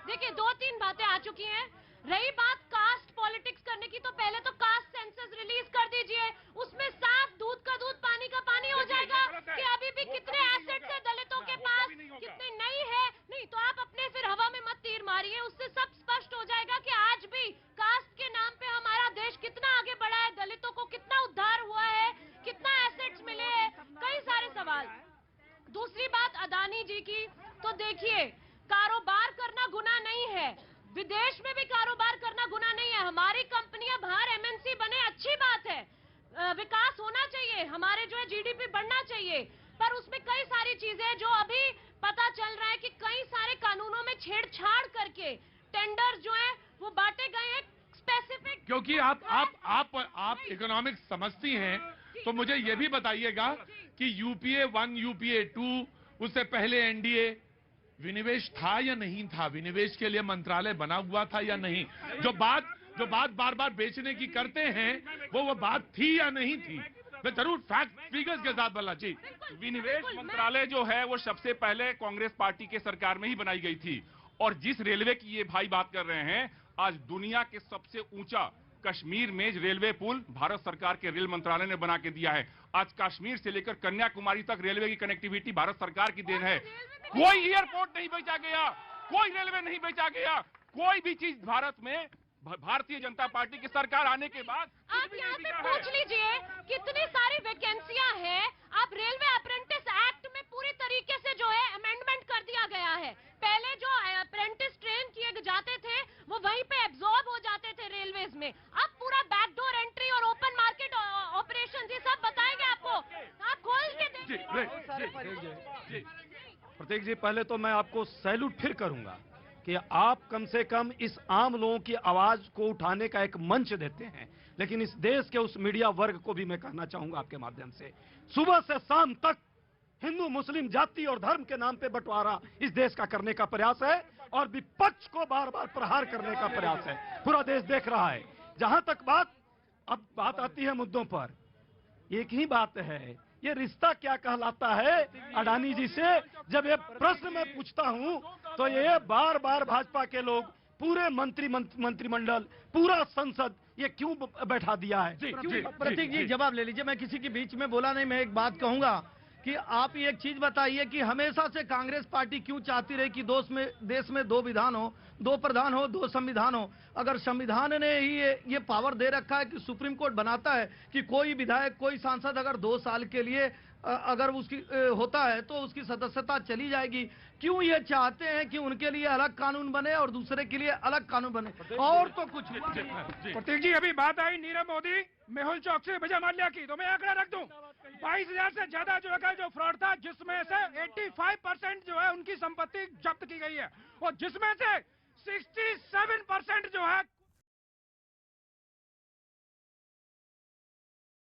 देखिए, 2-3 बातें आ चुकी हैं। रही बात कास्ट पॉलिटिक्स करने की, तो पहले तो कास्ट सेंसस रिलीज कर दीजिए, उसमें साफ दूध का दूध पानी का पानी हो जाएगा कि अभी भी कितने एसेट्स है दलितों के पास, कितने नहीं है। नहीं तो आप अपने फिर हवा में मत तीर मारिए, उससे सब स्पष्ट हो जाएगा कि आज भी कास्ट के नाम पे हमारा देश कितना आगे बढ़ा है, दलितों को कितना उद्धार हुआ है, कितना एसेट्स मिले हैं, कई सारे सवाल। दूसरी बात अडानी जी की, तो देखिए, कारोबार करना गुनाह नहीं है, विदेश में भी कारोबार करना गुनाह नहीं है। हमारी कंपनियां बाहर एमएनसी बने, अच्छी बात है, विकास होना चाहिए, हमारे जो है जीडीपी बढ़ना चाहिए, पर उसमें कई सारी चीजें जो अभी पता चल रहा है कि कई सारे कानूनों में छेड़छाड़ करके टेंडर जो है वो बांटे गए हैं स्पेसिफिक। क्योंकि आप इकोनॉमिक्स समझती हैं, तो मुझे ये भी बताइएगा कि यूपीए 1, यूपीए 2, उससे पहले एनडीए, विनिवेश था या नहीं था? विनिवेश के लिए मंत्रालय बना हुआ था या नहीं? जो बात बार बार बेचने की करते हैं, वो बात थी या नहीं थी? मैं जरूर फैक्ट फिगर्स के साथ बोला जी। विनिवेश मंत्रालय जो है वो सबसे पहले कांग्रेस पार्टी के सरकार में ही बनाई गई थी, और जिस रेलवे की ये भाई बात कर रहे हैं, आज दुनिया के सबसे ऊंचा कश्मीर में रेलवे पुल भारत सरकार के रेल मंत्रालय ने बना के दिया है। आज कश्मीर से लेकर कन्याकुमारी तक रेलवे की कनेक्टिविटी भारत सरकार की देन है। कोई एयरपोर्ट नहीं बेचा गया, कोई रेलवे नहीं बेचा गया, कोई भी चीज भारत में भारतीय जनता पार्टी की सरकार आने के बाद आप यहाँ से पूछ लीजिए कितनी सारी वैकेंसियां हैं। आप रेलवे अप्रेंटिस एक्ट में पूरी तरीके से जो है अमेंडमेंट कर दिया गया है। पहले जो अप्रेंटिस ट्रेन किए जाते थे वो वहीं पे एब्जॉर्ब हो जाते थे रेलवेज में। अब पूरा बैकडोर एंट्री और ओपन मार्केट ऑपरेशन ये सब बताएंगे आपको। आप खोल के देखिए। प्रतीक जी, पहले तो मैं आपको सैल्यूट फिर करूंगा कि आप कम से कम इस आम लोगों की आवाज को उठाने का एक मंच देते हैं। लेकिन इस देश के उस मीडिया वर्ग को भी मैं कहना चाहूंगा आपके माध्यम से, सुबह से शाम तक हिंदू मुस्लिम जाति और धर्म के नाम पे बंटवारा इस देश का करने का प्रयास है और विपक्ष को बार बार प्रहार करने का प्रयास है। पूरा देश देख रहा है। जहां तक अब बात आती है मुद्दों पर, एक ही बात है, ये रिश्ता क्या कहलाता है अडानी जी से। जब ये प्रश्न मैं पूछता हूं तो ये बार बार भाजपा के लोग, पूरे मंत्रिमंडल, पूरा संसद ये क्यों बैठा दिया है? प्रतीक जी जवाब ले लीजिए। मैं किसी के बीच में बोला नहीं। मैं एक बात कहूंगा कि आप ये एक चीज बताइए कि हमेशा से कांग्रेस पार्टी क्यों चाहती रही कि देश में 2 विधान हो, 2 प्रधान हो, 2 संविधान हो। अगर संविधान ने ही ये पावर दे रखा है कि सुप्रीम कोर्ट बनाता है कि कोई विधायक, कोई सांसद अगर 2 साल के लिए अगर उसकी होता है तो उसकी सदस्यता चली जाएगी। क्यों ये चाहते हैं कि उनके लिए अलग कानून बने और दूसरे के लिए अलग कानून बने? और तो कुछ प्रतीक जी, अभी बात आई नीरव मोदी मेहुल चौक से विजय माल्या की, तो मैं आंकड़ा रख दूं 22,000 से ज्यादा जो फ्रॉड था, जिसमें से 85% जो है उनकी संपत्ति जब्त की गई है और जिसमें से 67% जो है